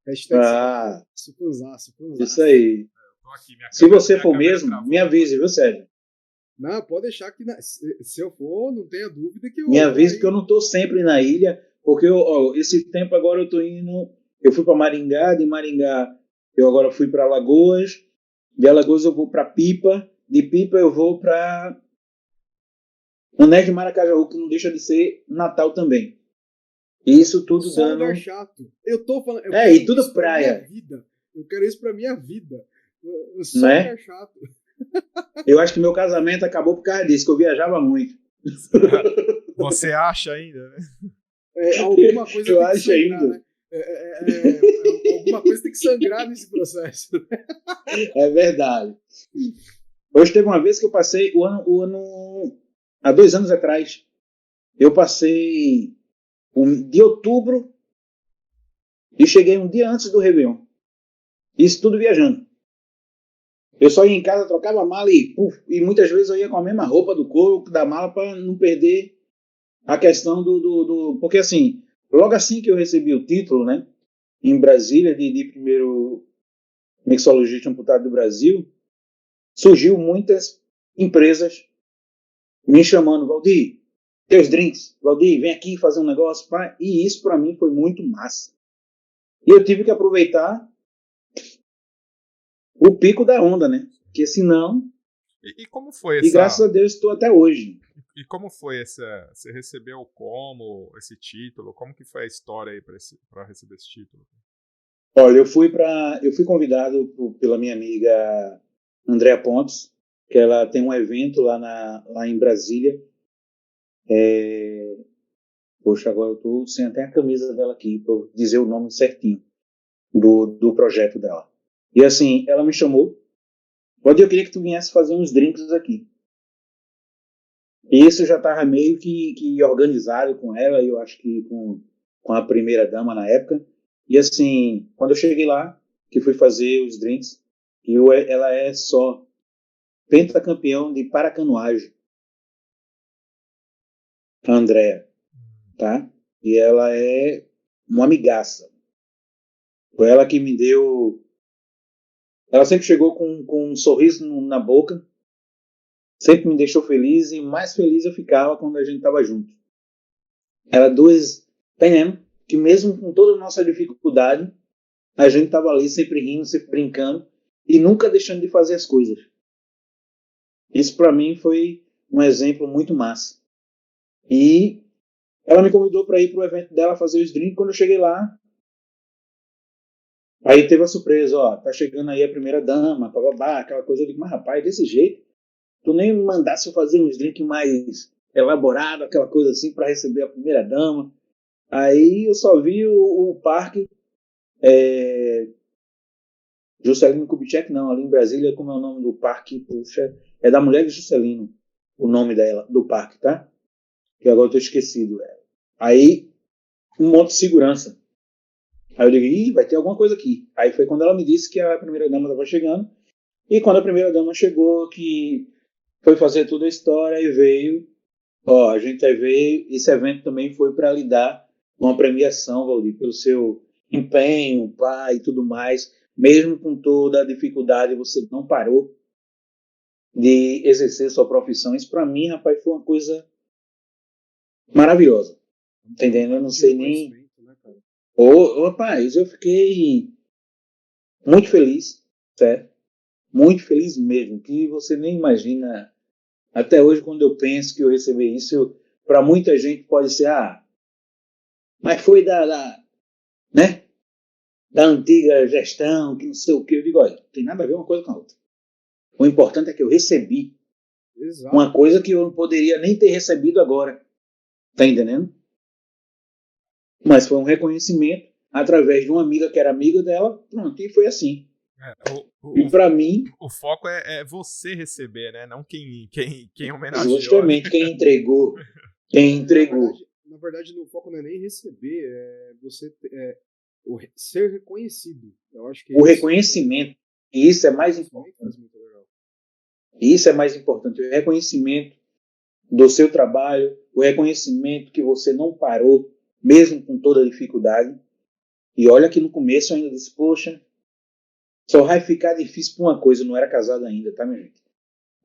hashtag Ah, supunzar. isso aí. Tô aqui, Se você minha for câmera mesmo, travou. me avise, viu, Sérgio? Não, pode deixar que se eu for, não tenha dúvida que eu Me vou avise aí. que eu não tô sempre na ilha, porque esse tempo agora eu tô indo. Eu fui para Maringá, de Maringá eu agora fui para Alagoas, de Alagoas eu vou para Pipa, de Pipa eu vou para Anéis de Maracajá, que não deixa de ser Natal também. E isso tudo Só lugar dando. chato. Eu tô falando, eu É, quero e tudo isso pra minha praia, vida. Eu quero isso pra minha vida. Só né? lugar chato. Eu acho que meu casamento acabou por causa disso, que eu viajava muito. Você acha ainda, né? Alguma coisa Eu tem que acho sangrar, ainda. né? Alguma coisa tem que sangrar nesse processo. É verdade. Hoje teve uma vez que eu passei há 2 anos atrás. Eu passei de outubro e cheguei um dia antes do Réveillon. Isso tudo viajando. Eu só ia em casa, trocava a mala e muitas vezes eu ia com a mesma roupa do corpo, da mala, para não perder a questão Porque assim, logo assim que eu recebi o título, né, em Brasília, de primeiro mixologista amputado do Brasil, surgiu muitas empresas me chamando, Valdir, teus drinks, Valdir, vem aqui fazer um negócio, pá. E isso para mim foi muito massa. E eu tive que aproveitar o pico da onda, né? Porque senão, E como foi e graças a Deus estou até hoje. E como foi essa? Você recebeu como esse título? Como que foi a história aí para receber esse título? Olha, eu fui convidado pela minha amiga Andréa Pontes, que ela tem um evento lá em Brasília. Poxa, agora eu estou sem até a camisa dela aqui para dizer o nome certinho do projeto dela. E assim, ela me chamou. Valdir, eu queria que tu viesse fazer uns drinks aqui. E isso já estava meio que organizado com ela, eu acho que com a primeira dama na época. E assim, quando eu cheguei lá, que fui fazer os drinks, ela é só pentacampeão de paracanoagem, a Andrea, tá? E ela é uma amigaça. Foi ela que me deu. Ela sempre chegou com um sorriso na boca, sempre me deixou feliz e mais feliz eu ficava quando a gente estava junto. Era duas. Tem que mesmo com toda a nossa dificuldade, a gente estava ali sempre rindo, sempre brincando e nunca deixando de fazer as coisas. Isso para mim foi um exemplo muito massa. E ela me convidou para ir para o evento dela fazer os drinks. Quando eu cheguei lá, aí teve a surpresa, ó, tá chegando aí a primeira dama, bababá, aquela coisa. Eu digo, mas rapaz, desse jeito, tu nem me mandasse eu fazer uns drinks mais elaborados, aquela coisa assim, para receber a primeira dama. Aí eu só vi o parque Juscelino Kubitschek, não, ali em Brasília, como é o nome do parque? Puxa, é da mulher de Juscelino, o nome dela, do parque, tá? Que agora eu tô esquecido. Aí, um monte de segurança. Aí eu digo, ih, vai ter alguma coisa aqui. Aí foi quando ela me disse que a primeira dama estava chegando. E quando a primeira dama chegou, que foi fazer toda a história e veio, ó, a gente vai ver, esse evento também foi para lhe dar uma premiação, Valdir, pelo seu empenho, pai e tudo mais. Mesmo com toda a dificuldade, você não parou de exercer sua profissão. Isso para mim, rapaz, foi uma coisa maravilhosa. Entendendo? Eu não sei nem. Né, cara? Rapaz, eu fiquei muito feliz, certo? Muito feliz mesmo, que você nem imagina. Até hoje, quando eu penso que eu recebi isso, para muita gente pode ser, mas foi né? Da antiga gestão, que não sei o que. Eu digo, olha, não tem nada a ver uma coisa com a outra. O importante é que eu recebi Exato. uma coisa que eu não poderia nem ter recebido agora. Tá entendendo? Mas foi um reconhecimento através de uma amiga que era amiga dela. Pronto, e foi assim. E para mim, o foco é você receber, né? Não quem homenageou. justamente quem entregou. Quem entregou. Na verdade, o foco não é nem receber, é você ser reconhecido. Eu acho que O reconhecimento, e isso é mais importante. muito legal. Isso é mais importante, o reconhecimento do seu trabalho, o reconhecimento que você não parou, mesmo com toda a dificuldade. E olha que no começo eu ainda disse, poxa, só vai ficar difícil por uma coisa, eu não era casado ainda, tá, minha gente?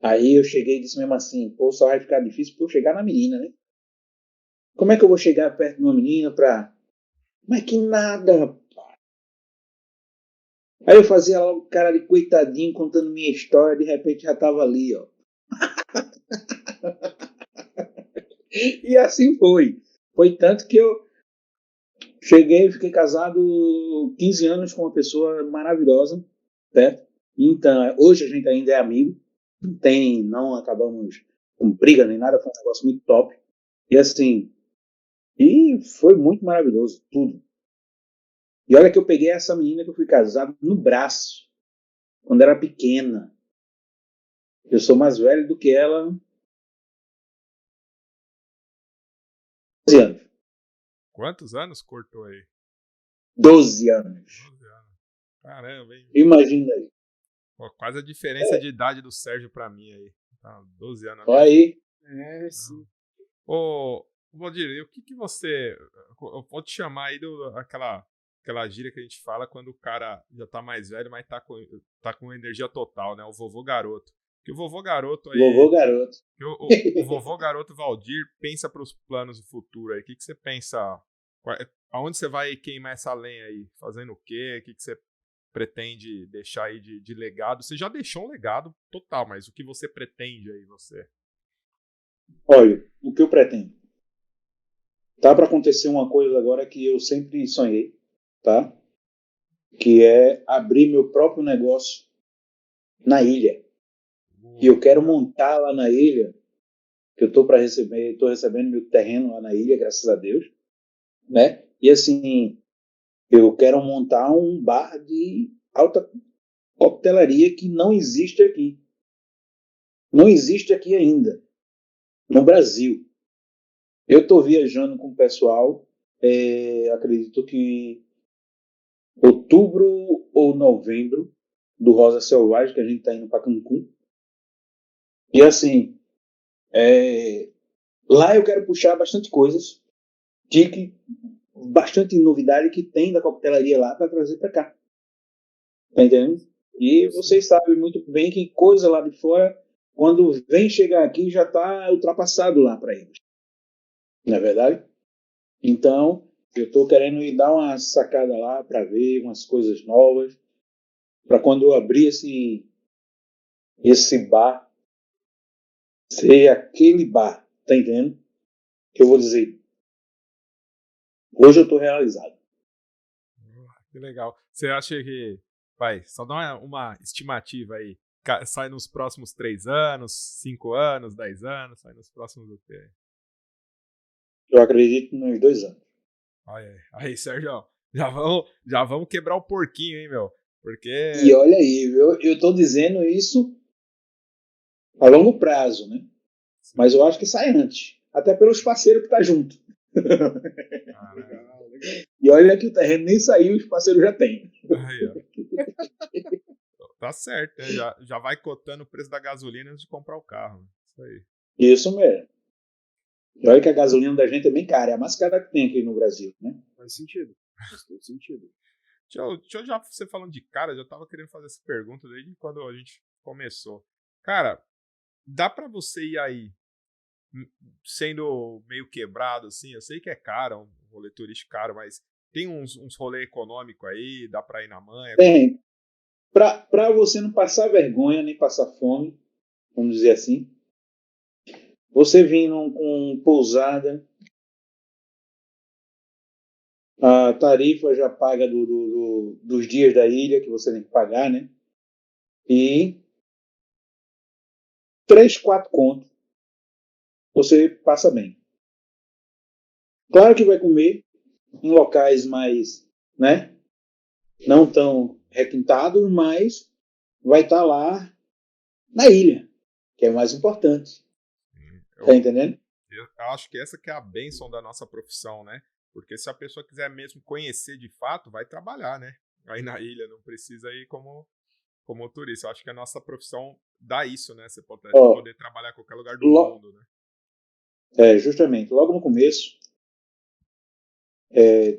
Aí eu cheguei e disse mesmo assim, pô, só vai ficar difícil por eu chegar na menina, né? Como é que eu vou chegar perto de uma menina pra... Mas que nada, rapaz. Aí eu fazia lá o cara de coitadinho contando minha história, de repente já tava ali, ó. E assim foi. Foi tanto que eu cheguei, fiquei casado 15 anos com uma pessoa maravilhosa, certo? Então, hoje a gente ainda é amigo, não acabamos com briga nem nada, foi um negócio muito top. E assim, e foi muito maravilhoso, tudo. E olha que eu peguei essa menina que eu fui casado no braço, quando era pequena. Eu sou mais velho do que ela, 12 anos. Quantos anos cortou aí? 12 anos. 12 anos. Caramba, hein? Imagina aí. Pô, quase a diferença de idade do Sérgio pra mim aí. Tá, 12 anos. Olha aí. É, sim. Ô, Valdir, e o que você... Eu vou te chamar aí aquela gíria que a gente fala quando o cara já tá mais velho, mas tá com energia total, né? O vovô garoto. Que o vovô garoto aí... Vovô garoto. O vovô garoto Valdir pensa pros planos do futuro aí. O que você pensa? Aonde você vai queimar essa lenha aí? Fazendo o quê? O que você pretende deixar aí de legado? Você já deixou um legado total, mas o que você pretende aí, você? Olha, o que eu pretendo? Tá para acontecer uma coisa agora que eu sempre sonhei, tá? Que é abrir meu próprio negócio na ilha. E eu quero montar lá na ilha, que eu tô recebendo meu terreno lá na ilha, graças a Deus, né? E assim, eu quero montar um bar de alta coquetelaria que não existe aqui. Não existe aqui ainda, no Brasil. Eu estou viajando com o pessoal, acredito que outubro ou novembro, do Rosa Selvagem, que a gente está indo para Cancún. E assim, lá eu quero puxar bastante coisas, bastante novidade que tem da coquetelaria lá para trazer para cá. Tá entendendo? E vocês sabem muito bem que coisa lá de fora, quando vem chegar aqui, já está ultrapassado lá para eles. Não é verdade? Então, eu estou querendo ir dar uma sacada lá para ver umas coisas novas, para quando eu abrir esse bar, ser aquele bar, tá entendendo? Que eu vou dizer, hoje eu estou realizado. Que legal. Você acha que, vai, só dá uma estimativa aí, sai nos próximos 3 anos, 5 anos, 10 anos, sai nos próximos o quê? Eu acredito nos 2 anos. Aí, Sérgio, já vamos quebrar o porquinho, hein, meu? Porque... E olha aí, eu estou dizendo isso a longo prazo, né? Sim. Mas eu acho que sai antes. Até pelos parceiros que tá junto. Legal. E olha que o terreno nem saiu, os parceiros já tem. Aí, tá certo, né? Já vai cotando o preço da gasolina antes de comprar o carro. Isso aí. Isso mesmo. E olha que a gasolina da gente é bem cara, é a mais cara que tem aqui no Brasil, né? Faz sentido. Faz todo sentido. Deixa eu já, você falando de cara, já tava querendo fazer essa pergunta desde quando a gente começou. Cara, dá pra você ir aí sendo meio quebrado, assim? Eu sei que é caro, um rolê turístico caro, mas tem uns rolê econômico aí, dá pra ir na manha? Tem. Pra você não passar vergonha, nem passar fome, vamos dizer assim, você vindo com pousada, a tarifa já paga dos dias da ilha que você tem que pagar, né? E 3, 4 contos, você passa bem. Claro que vai comer em locais mais, né? Não tão requintados, mas vai estar lá na ilha, que é o mais importante. Tá entendendo? Eu acho que essa que é a bênção da nossa profissão, né? Porque se a pessoa quiser mesmo conhecer de fato, vai trabalhar, né? Aí na ilha, não precisa ir como turista. Eu acho que a nossa profissão dá isso, né? Você pode Ó, poder trabalhar em qualquer lugar do mundo, né? justamente, logo no começo,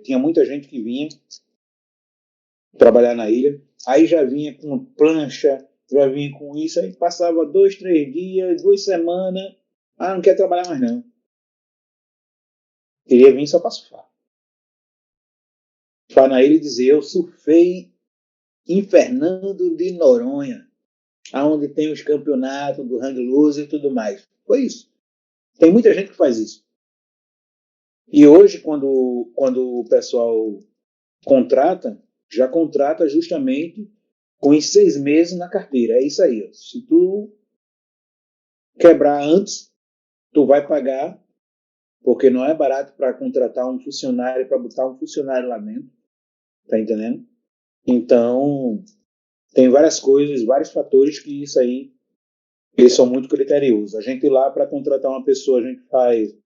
tinha muita gente que vinha trabalhar na ilha, aí já vinha com plancha, já vinha com isso, aí passava 2, 3 dias, 2 semanas, não quer trabalhar mais não. Queria vir só para surfar. Surfar na ilha e dizer, eu surfei em Fernando de Noronha, aonde tem os campeonatos do Hang Loose e tudo mais. Foi isso. Tem muita gente que faz isso. E hoje, quando o pessoal contrata, já contrata justamente com os 6 meses na carteira. É isso aí. Ó. Se tu quebrar antes, tu vai pagar, porque não é barato para contratar um funcionário, para botar um funcionário lá dentro. Tá entendendo? Então, tem várias coisas, vários fatores que isso aí, eles são muito criteriosos. A gente lá, para contratar uma pessoa, a gente faz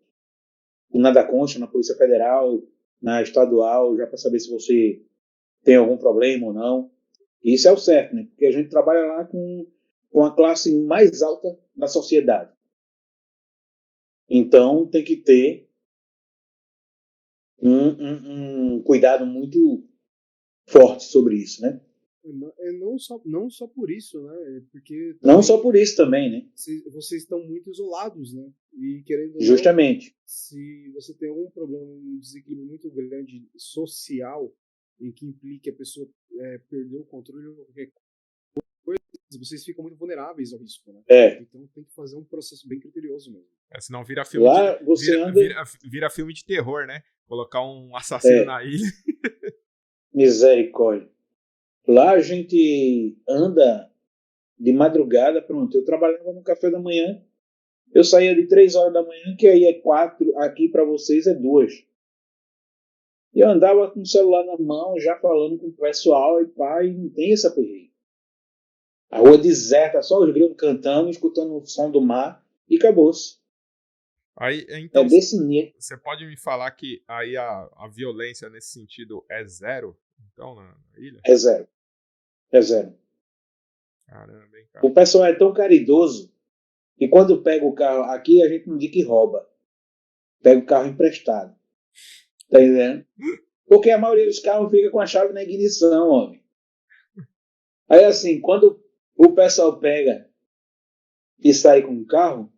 nada consta na Polícia Federal, na estadual, já para saber se você tem algum problema ou não. E isso é o certo, né? Porque a gente trabalha lá com a classe mais alta da sociedade. Então, tem que ter um cuidado muito forte sobre isso, né? Não só por isso, né? Porque não só por isso também, né? Vocês estão muito isolados, né? E querendo ou não, justamente, se você tem algum problema, um desequilíbrio muito grande social, em que implique a pessoa perder o controle ou qualquer coisa, vocês ficam muito vulneráveis ao risco, né? Então tem que fazer um processo bem criterioso mesmo. Senão vira filme lá você vira filme de terror, né? Colocar um assassino na ilha. Misericórdia. Lá a gente anda de madrugada, pronto. Eu trabalhava no café da manhã, eu saía de 3 horas da manhã, que aí é 4, aqui para vocês é 2. E eu andava com o celular na mão, já falando com o pessoal e pá, e não tem essa perreira. A rua deserta, só os grilos cantando, escutando o som do mar e acabou-se. Aí, então, desse nível. Você pode me falar que aí a violência nesse sentido é zero, então, na ilha? É zero. É zero. Caramba, hein, cara. O pessoal é tão caridoso que quando pega o carro aqui, a gente não diz que rouba. Pega o carro emprestado. Tá entendendo? Porque a maioria dos carros fica com a chave na ignição, homem. Aí assim, quando o pessoal pega e sai com o carro,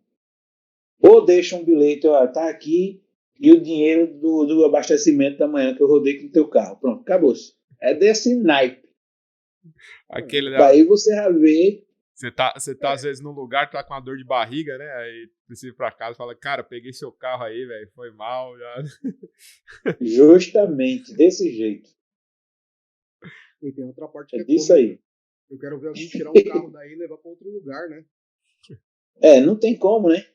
ou deixa um bilhete, ó, tá aqui, e o dinheiro do abastecimento da manhã que eu rodei com o teu carro. Pronto, acabou-se. É desse naipe. Daí você já vê. Você tá às vezes num lugar, tá com uma dor de barriga, né? Aí precisa ir pra casa e fala, cara, peguei seu carro aí, velho, foi mal já. Justamente, desse jeito. E tem outra parte que é disso aí. Eu quero ver alguém tirar um carro daí e levar pra outro lugar, né? Não tem como, né?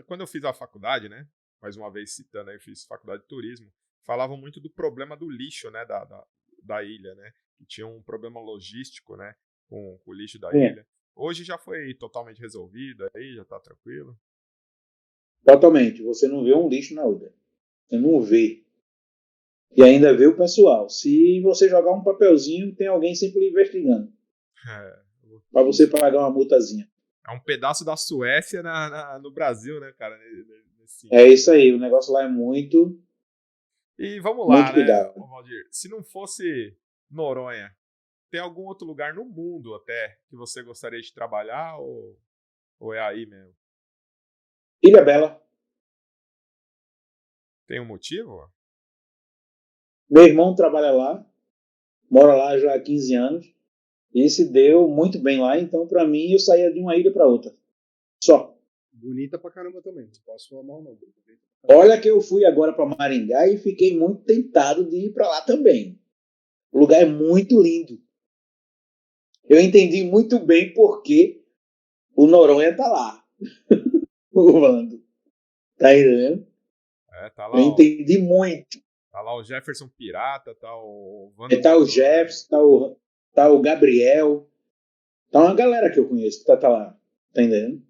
Quando eu fiz a faculdade, né? Mais uma vez citando aí, eu fiz faculdade de turismo, falavam muito do problema do lixo, né? Da ilha, né? Que tinha um problema logístico, né? Com o lixo da ilha. Hoje já foi totalmente resolvido, aí já tá tranquilo. Totalmente. Você não vê um lixo na ilha. Você não vê. E ainda vê o pessoal. Se você jogar um papelzinho, tem alguém sempre investigando. Para você pagar uma multazinha. É um pedaço da Suécia no Brasil, né, cara? É isso aí. O negócio lá é muito. E vamos lá, cuidado. Né, Valdir? Se não fosse Noronha, tem algum outro lugar no mundo até que você gostaria de trabalhar ou é aí mesmo? Ilha Bela. Tem um motivo? Meu irmão trabalha lá, mora lá já há 15 anos e se deu muito bem lá, então para mim eu saía de uma ilha para outra. Só. Bonita pra caramba também, não posso falar mal não. Olha que eu fui agora para Maringá e fiquei muito tentado de ir para lá também. O lugar é muito lindo. Eu entendi muito bem porque o Noronha tá lá. O Vando. Tá entendendo? Tá lá. Eu entendi muito. Tá lá o Jefferson Pirata, tá o Vando. Tá o Jefferson, tá o Gabriel. Tá uma galera que eu conheço que tá lá. Tá entendendo?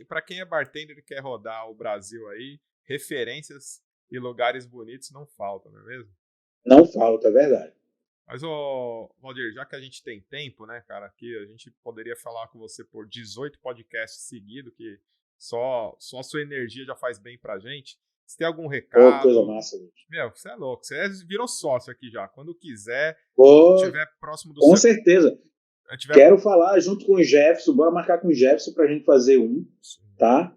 Pra quem é bartender e quer rodar o Brasil aí, referências e lugares bonitos não faltam, não é mesmo? Não falta, é verdade. Mas, Valdir, já que a gente tem tempo, né, cara, aqui a gente poderia falar com você por 18 podcasts seguidos, que só a sua energia já faz bem pra gente. Se tem algum Pô, coisa recado, massa, gente. meu, você é louco, virou sócio aqui já. Quando quiser, Pô, estiver próximo do com seu. certeza. Quero falar junto com o Jefferson, bora marcar com o Jefferson pra gente fazer tá?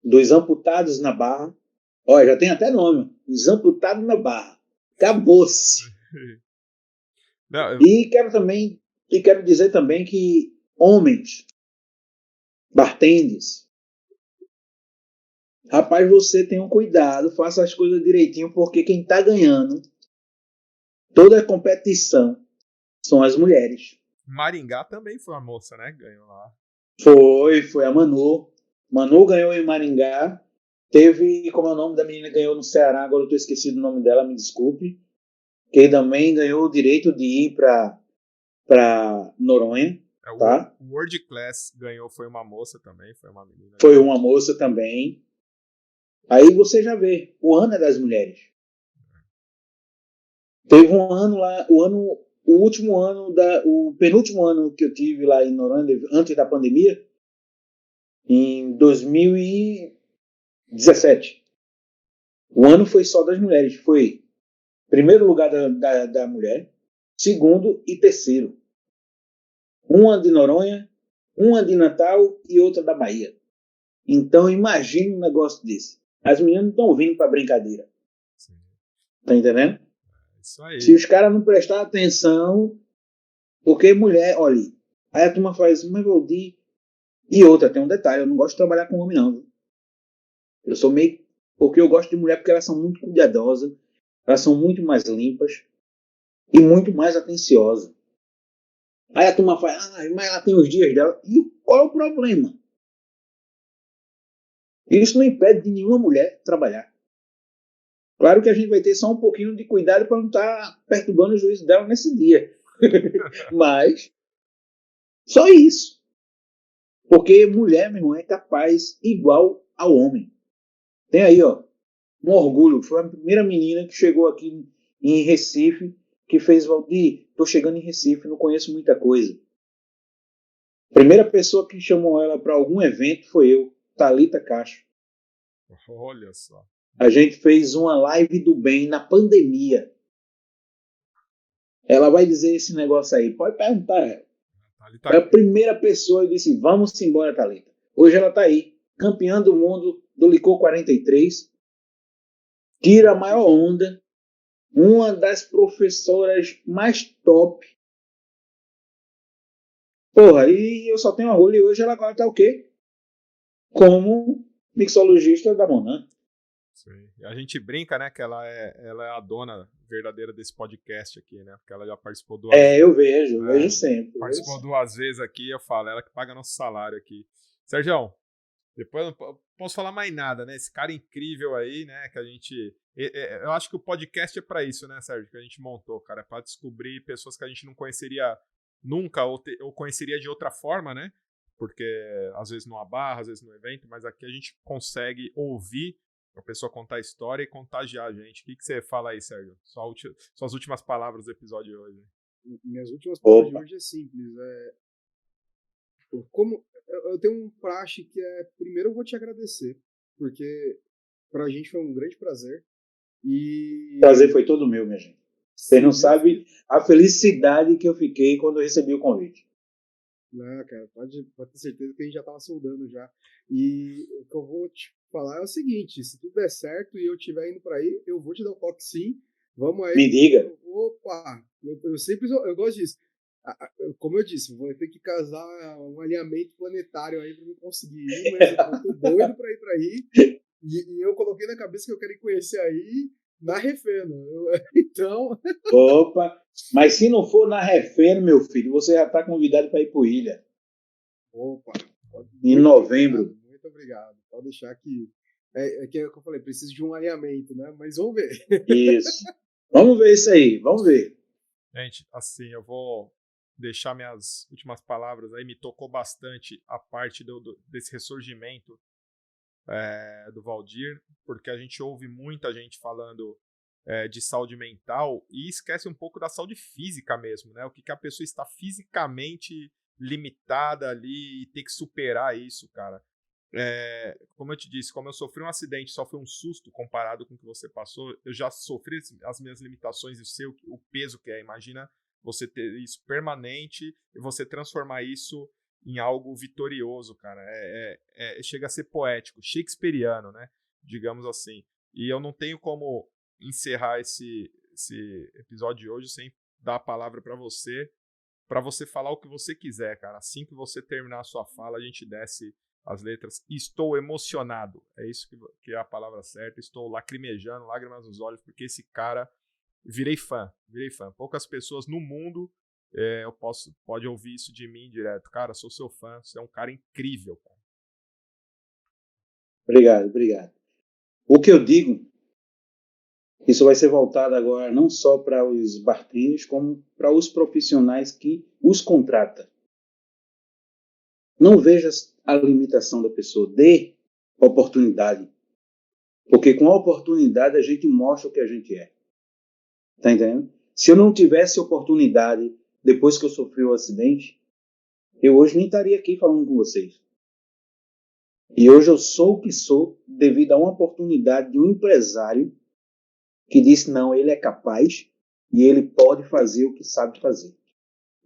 Dos amputados na Barra. Olha, já tem até nome. Os amputados na Barra. Acabou-se. E quero dizer também que homens, bartenders, rapaz, você tenha um cuidado, faça as coisas direitinho, porque quem está ganhando toda a competição são as mulheres. Maringá também foi uma moça, né? Ganhou lá. Foi a Manu. Manu ganhou em Maringá. Teve, como é o nome da menina que ganhou no Ceará, agora eu estou esquecido o nome dela, me desculpe. Que também ganhou o direito de ir para Noronha. Tá? O World Class ganhou, foi uma moça também, foi uma menina. Foi uma moça também. Aí você já vê, o ano é das mulheres. Teve um ano lá, o penúltimo ano que eu tive lá em Noronha, antes da pandemia, em 2017. O ano foi só das mulheres. Foi primeiro lugar da mulher, segundo e terceiro. Uma de Noronha, uma de Natal e outra da Bahia. Então imagine um negócio desse. As meninas não estão vindo para brincadeira. Sim. Tá entendendo? Isso aí. Se os caras não prestar atenção, porque mulher, olha, aí a turma faz, mas Valdir. E outra, tem um detalhe, eu não gosto de trabalhar com homem, não. Eu sou meio. Porque eu gosto de mulher porque elas são muito cuidadosas, elas são muito mais limpas e muito mais atenciosas. Aí a turma faz, mas ela tem os dias dela. E qual é o problema? Isso não impede de nenhuma mulher trabalhar. Claro que a gente vai ter só um pouquinho de cuidado para não estar perturbando o juízo dela nesse dia. Mas, só isso. Porque mulher, meu irmão, é capaz igual ao homem. Tem aí, ó, um orgulho. Foi a primeira menina que chegou aqui em Recife, que fez, Valdir, tô chegando em Recife, não conheço muita coisa. Primeira pessoa que chamou ela para algum evento foi eu, Thalita Castro. Olha só. A gente fez uma live do bem na pandemia. Ela vai dizer esse negócio aí. Pode perguntar ela. Foi a primeira pessoa que disse, vamos embora, Thalita. Hoje ela está aí, campeã do mundo do Licor 43. Tira a maior onda. Uma das professoras mais top. Porra, e eu só tenho orgulho. E hoje ela agora está o quê? Como mixologista da Monan. Sim. A gente brinca, né, que ela é a dona verdadeira desse podcast aqui, né? Porque ela já participou duas vezes. Eu vejo sempre. Participou duas vezes aqui, eu falo, ela que paga nosso salário aqui. Sérgio, depois eu não posso falar mais nada, né? Esse cara incrível aí, né? Que a gente. Eu acho que o podcast é pra isso, né, Sérgio? Que a gente montou, cara. É pra descobrir pessoas que a gente não conheceria nunca ou conheceria de outra forma, né? Porque às vezes numa barra, às vezes no evento, mas aqui a gente consegue ouvir a pessoa contar a história e contagiar a gente. O que você fala aí, Sérgio? Suas últimas palavras do episódio de hoje. Minhas últimas palavras de hoje é simples. Como eu tenho um praxe que primeiro eu vou te agradecer, porque pra gente foi um grande prazer. O prazer foi todo meu, minha gente. Você não sabe a felicidade que eu fiquei quando eu recebi o convite. Não, cara, pode ter certeza que a gente já tava soldando já. E o que eu vou te falar é o seguinte, se tudo der certo e eu estiver indo para aí, eu vou te dar um toque sim. Vamos aí. Me diga. Opa, eu gosto disso. Como eu disse, vou ter que casar um alinhamento planetário aí para eu conseguir ir, mas eu tô doido para ir para aí. E eu coloquei na cabeça que eu quero ir conhecer aí na Refeno. Então. Opa, mas se não for na Refeno, meu filho, você já está convidado para ir para o Ilha. Opa, em novembro. Obrigado, muito obrigado. Pode deixar que. É que eu falei, preciso de um alinhamento, né? Mas vamos ver. Isso. Vamos ver isso aí, vamos ver. Gente, assim, eu vou deixar minhas últimas palavras aí, me tocou bastante a parte desse ressurgimento do Valdir, porque a gente ouve muita gente falando de saúde mental e esquece um pouco da saúde física mesmo, né? O que a pessoa está fisicamente limitada ali e ter que superar isso, cara. Como eu te disse, como eu sofri um acidente, só foi um susto comparado com o que você passou, eu já sofri as minhas limitações e o peso que é. Imagina você ter isso permanente e você transformar isso em algo vitorioso, cara. Chega a ser poético, shakespeariano, né? Digamos assim. E eu não tenho como encerrar esse episódio de hoje sem dar a palavra para você falar o que você quiser, cara. Assim que você terminar a sua fala, a gente desce as letras. Estou emocionado. É isso que é a palavra certa. Estou lacrimejando, lágrimas nos olhos, porque esse cara... Virei fã. Poucas pessoas no mundo pode ouvir isso de mim direto. Cara, sou seu fã. Você é um cara incrível, cara. Obrigado. O que eu digo, isso vai ser voltado agora não só para os bartenders, como para os profissionais que os contratam. Não veja a limitação da pessoa, dê oportunidade. Porque com a oportunidade a gente mostra o que a gente é. Tá entendendo? Se eu não tivesse oportunidade depois que eu sofri o acidente, eu hoje nem estaria aqui falando com vocês. E hoje eu sou o que sou devido a uma oportunidade de um empresário que disse, não, ele é capaz e ele pode fazer o que sabe fazer.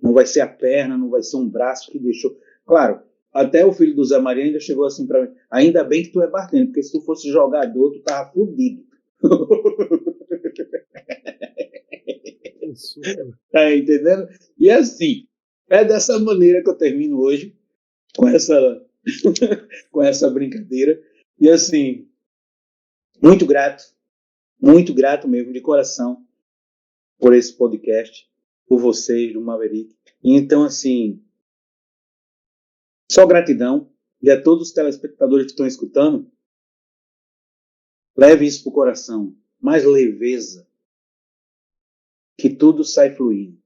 Não vai ser a perna, não vai ser um braço que deixou... Claro, até o filho do Zé Maria ainda chegou assim para mim, ainda bem que tu é bartender, porque se tu fosse jogador, tu tava fudido. Tá entendendo? E assim, é dessa maneira que eu termino hoje, com essa brincadeira. E assim, muito grato mesmo, de coração, por esse podcast, por vocês, do Maverick. E então, assim, só gratidão. E a todos os telespectadores que estão escutando, leve isso pro coração. Mais leveza. Que tudo sai fluindo.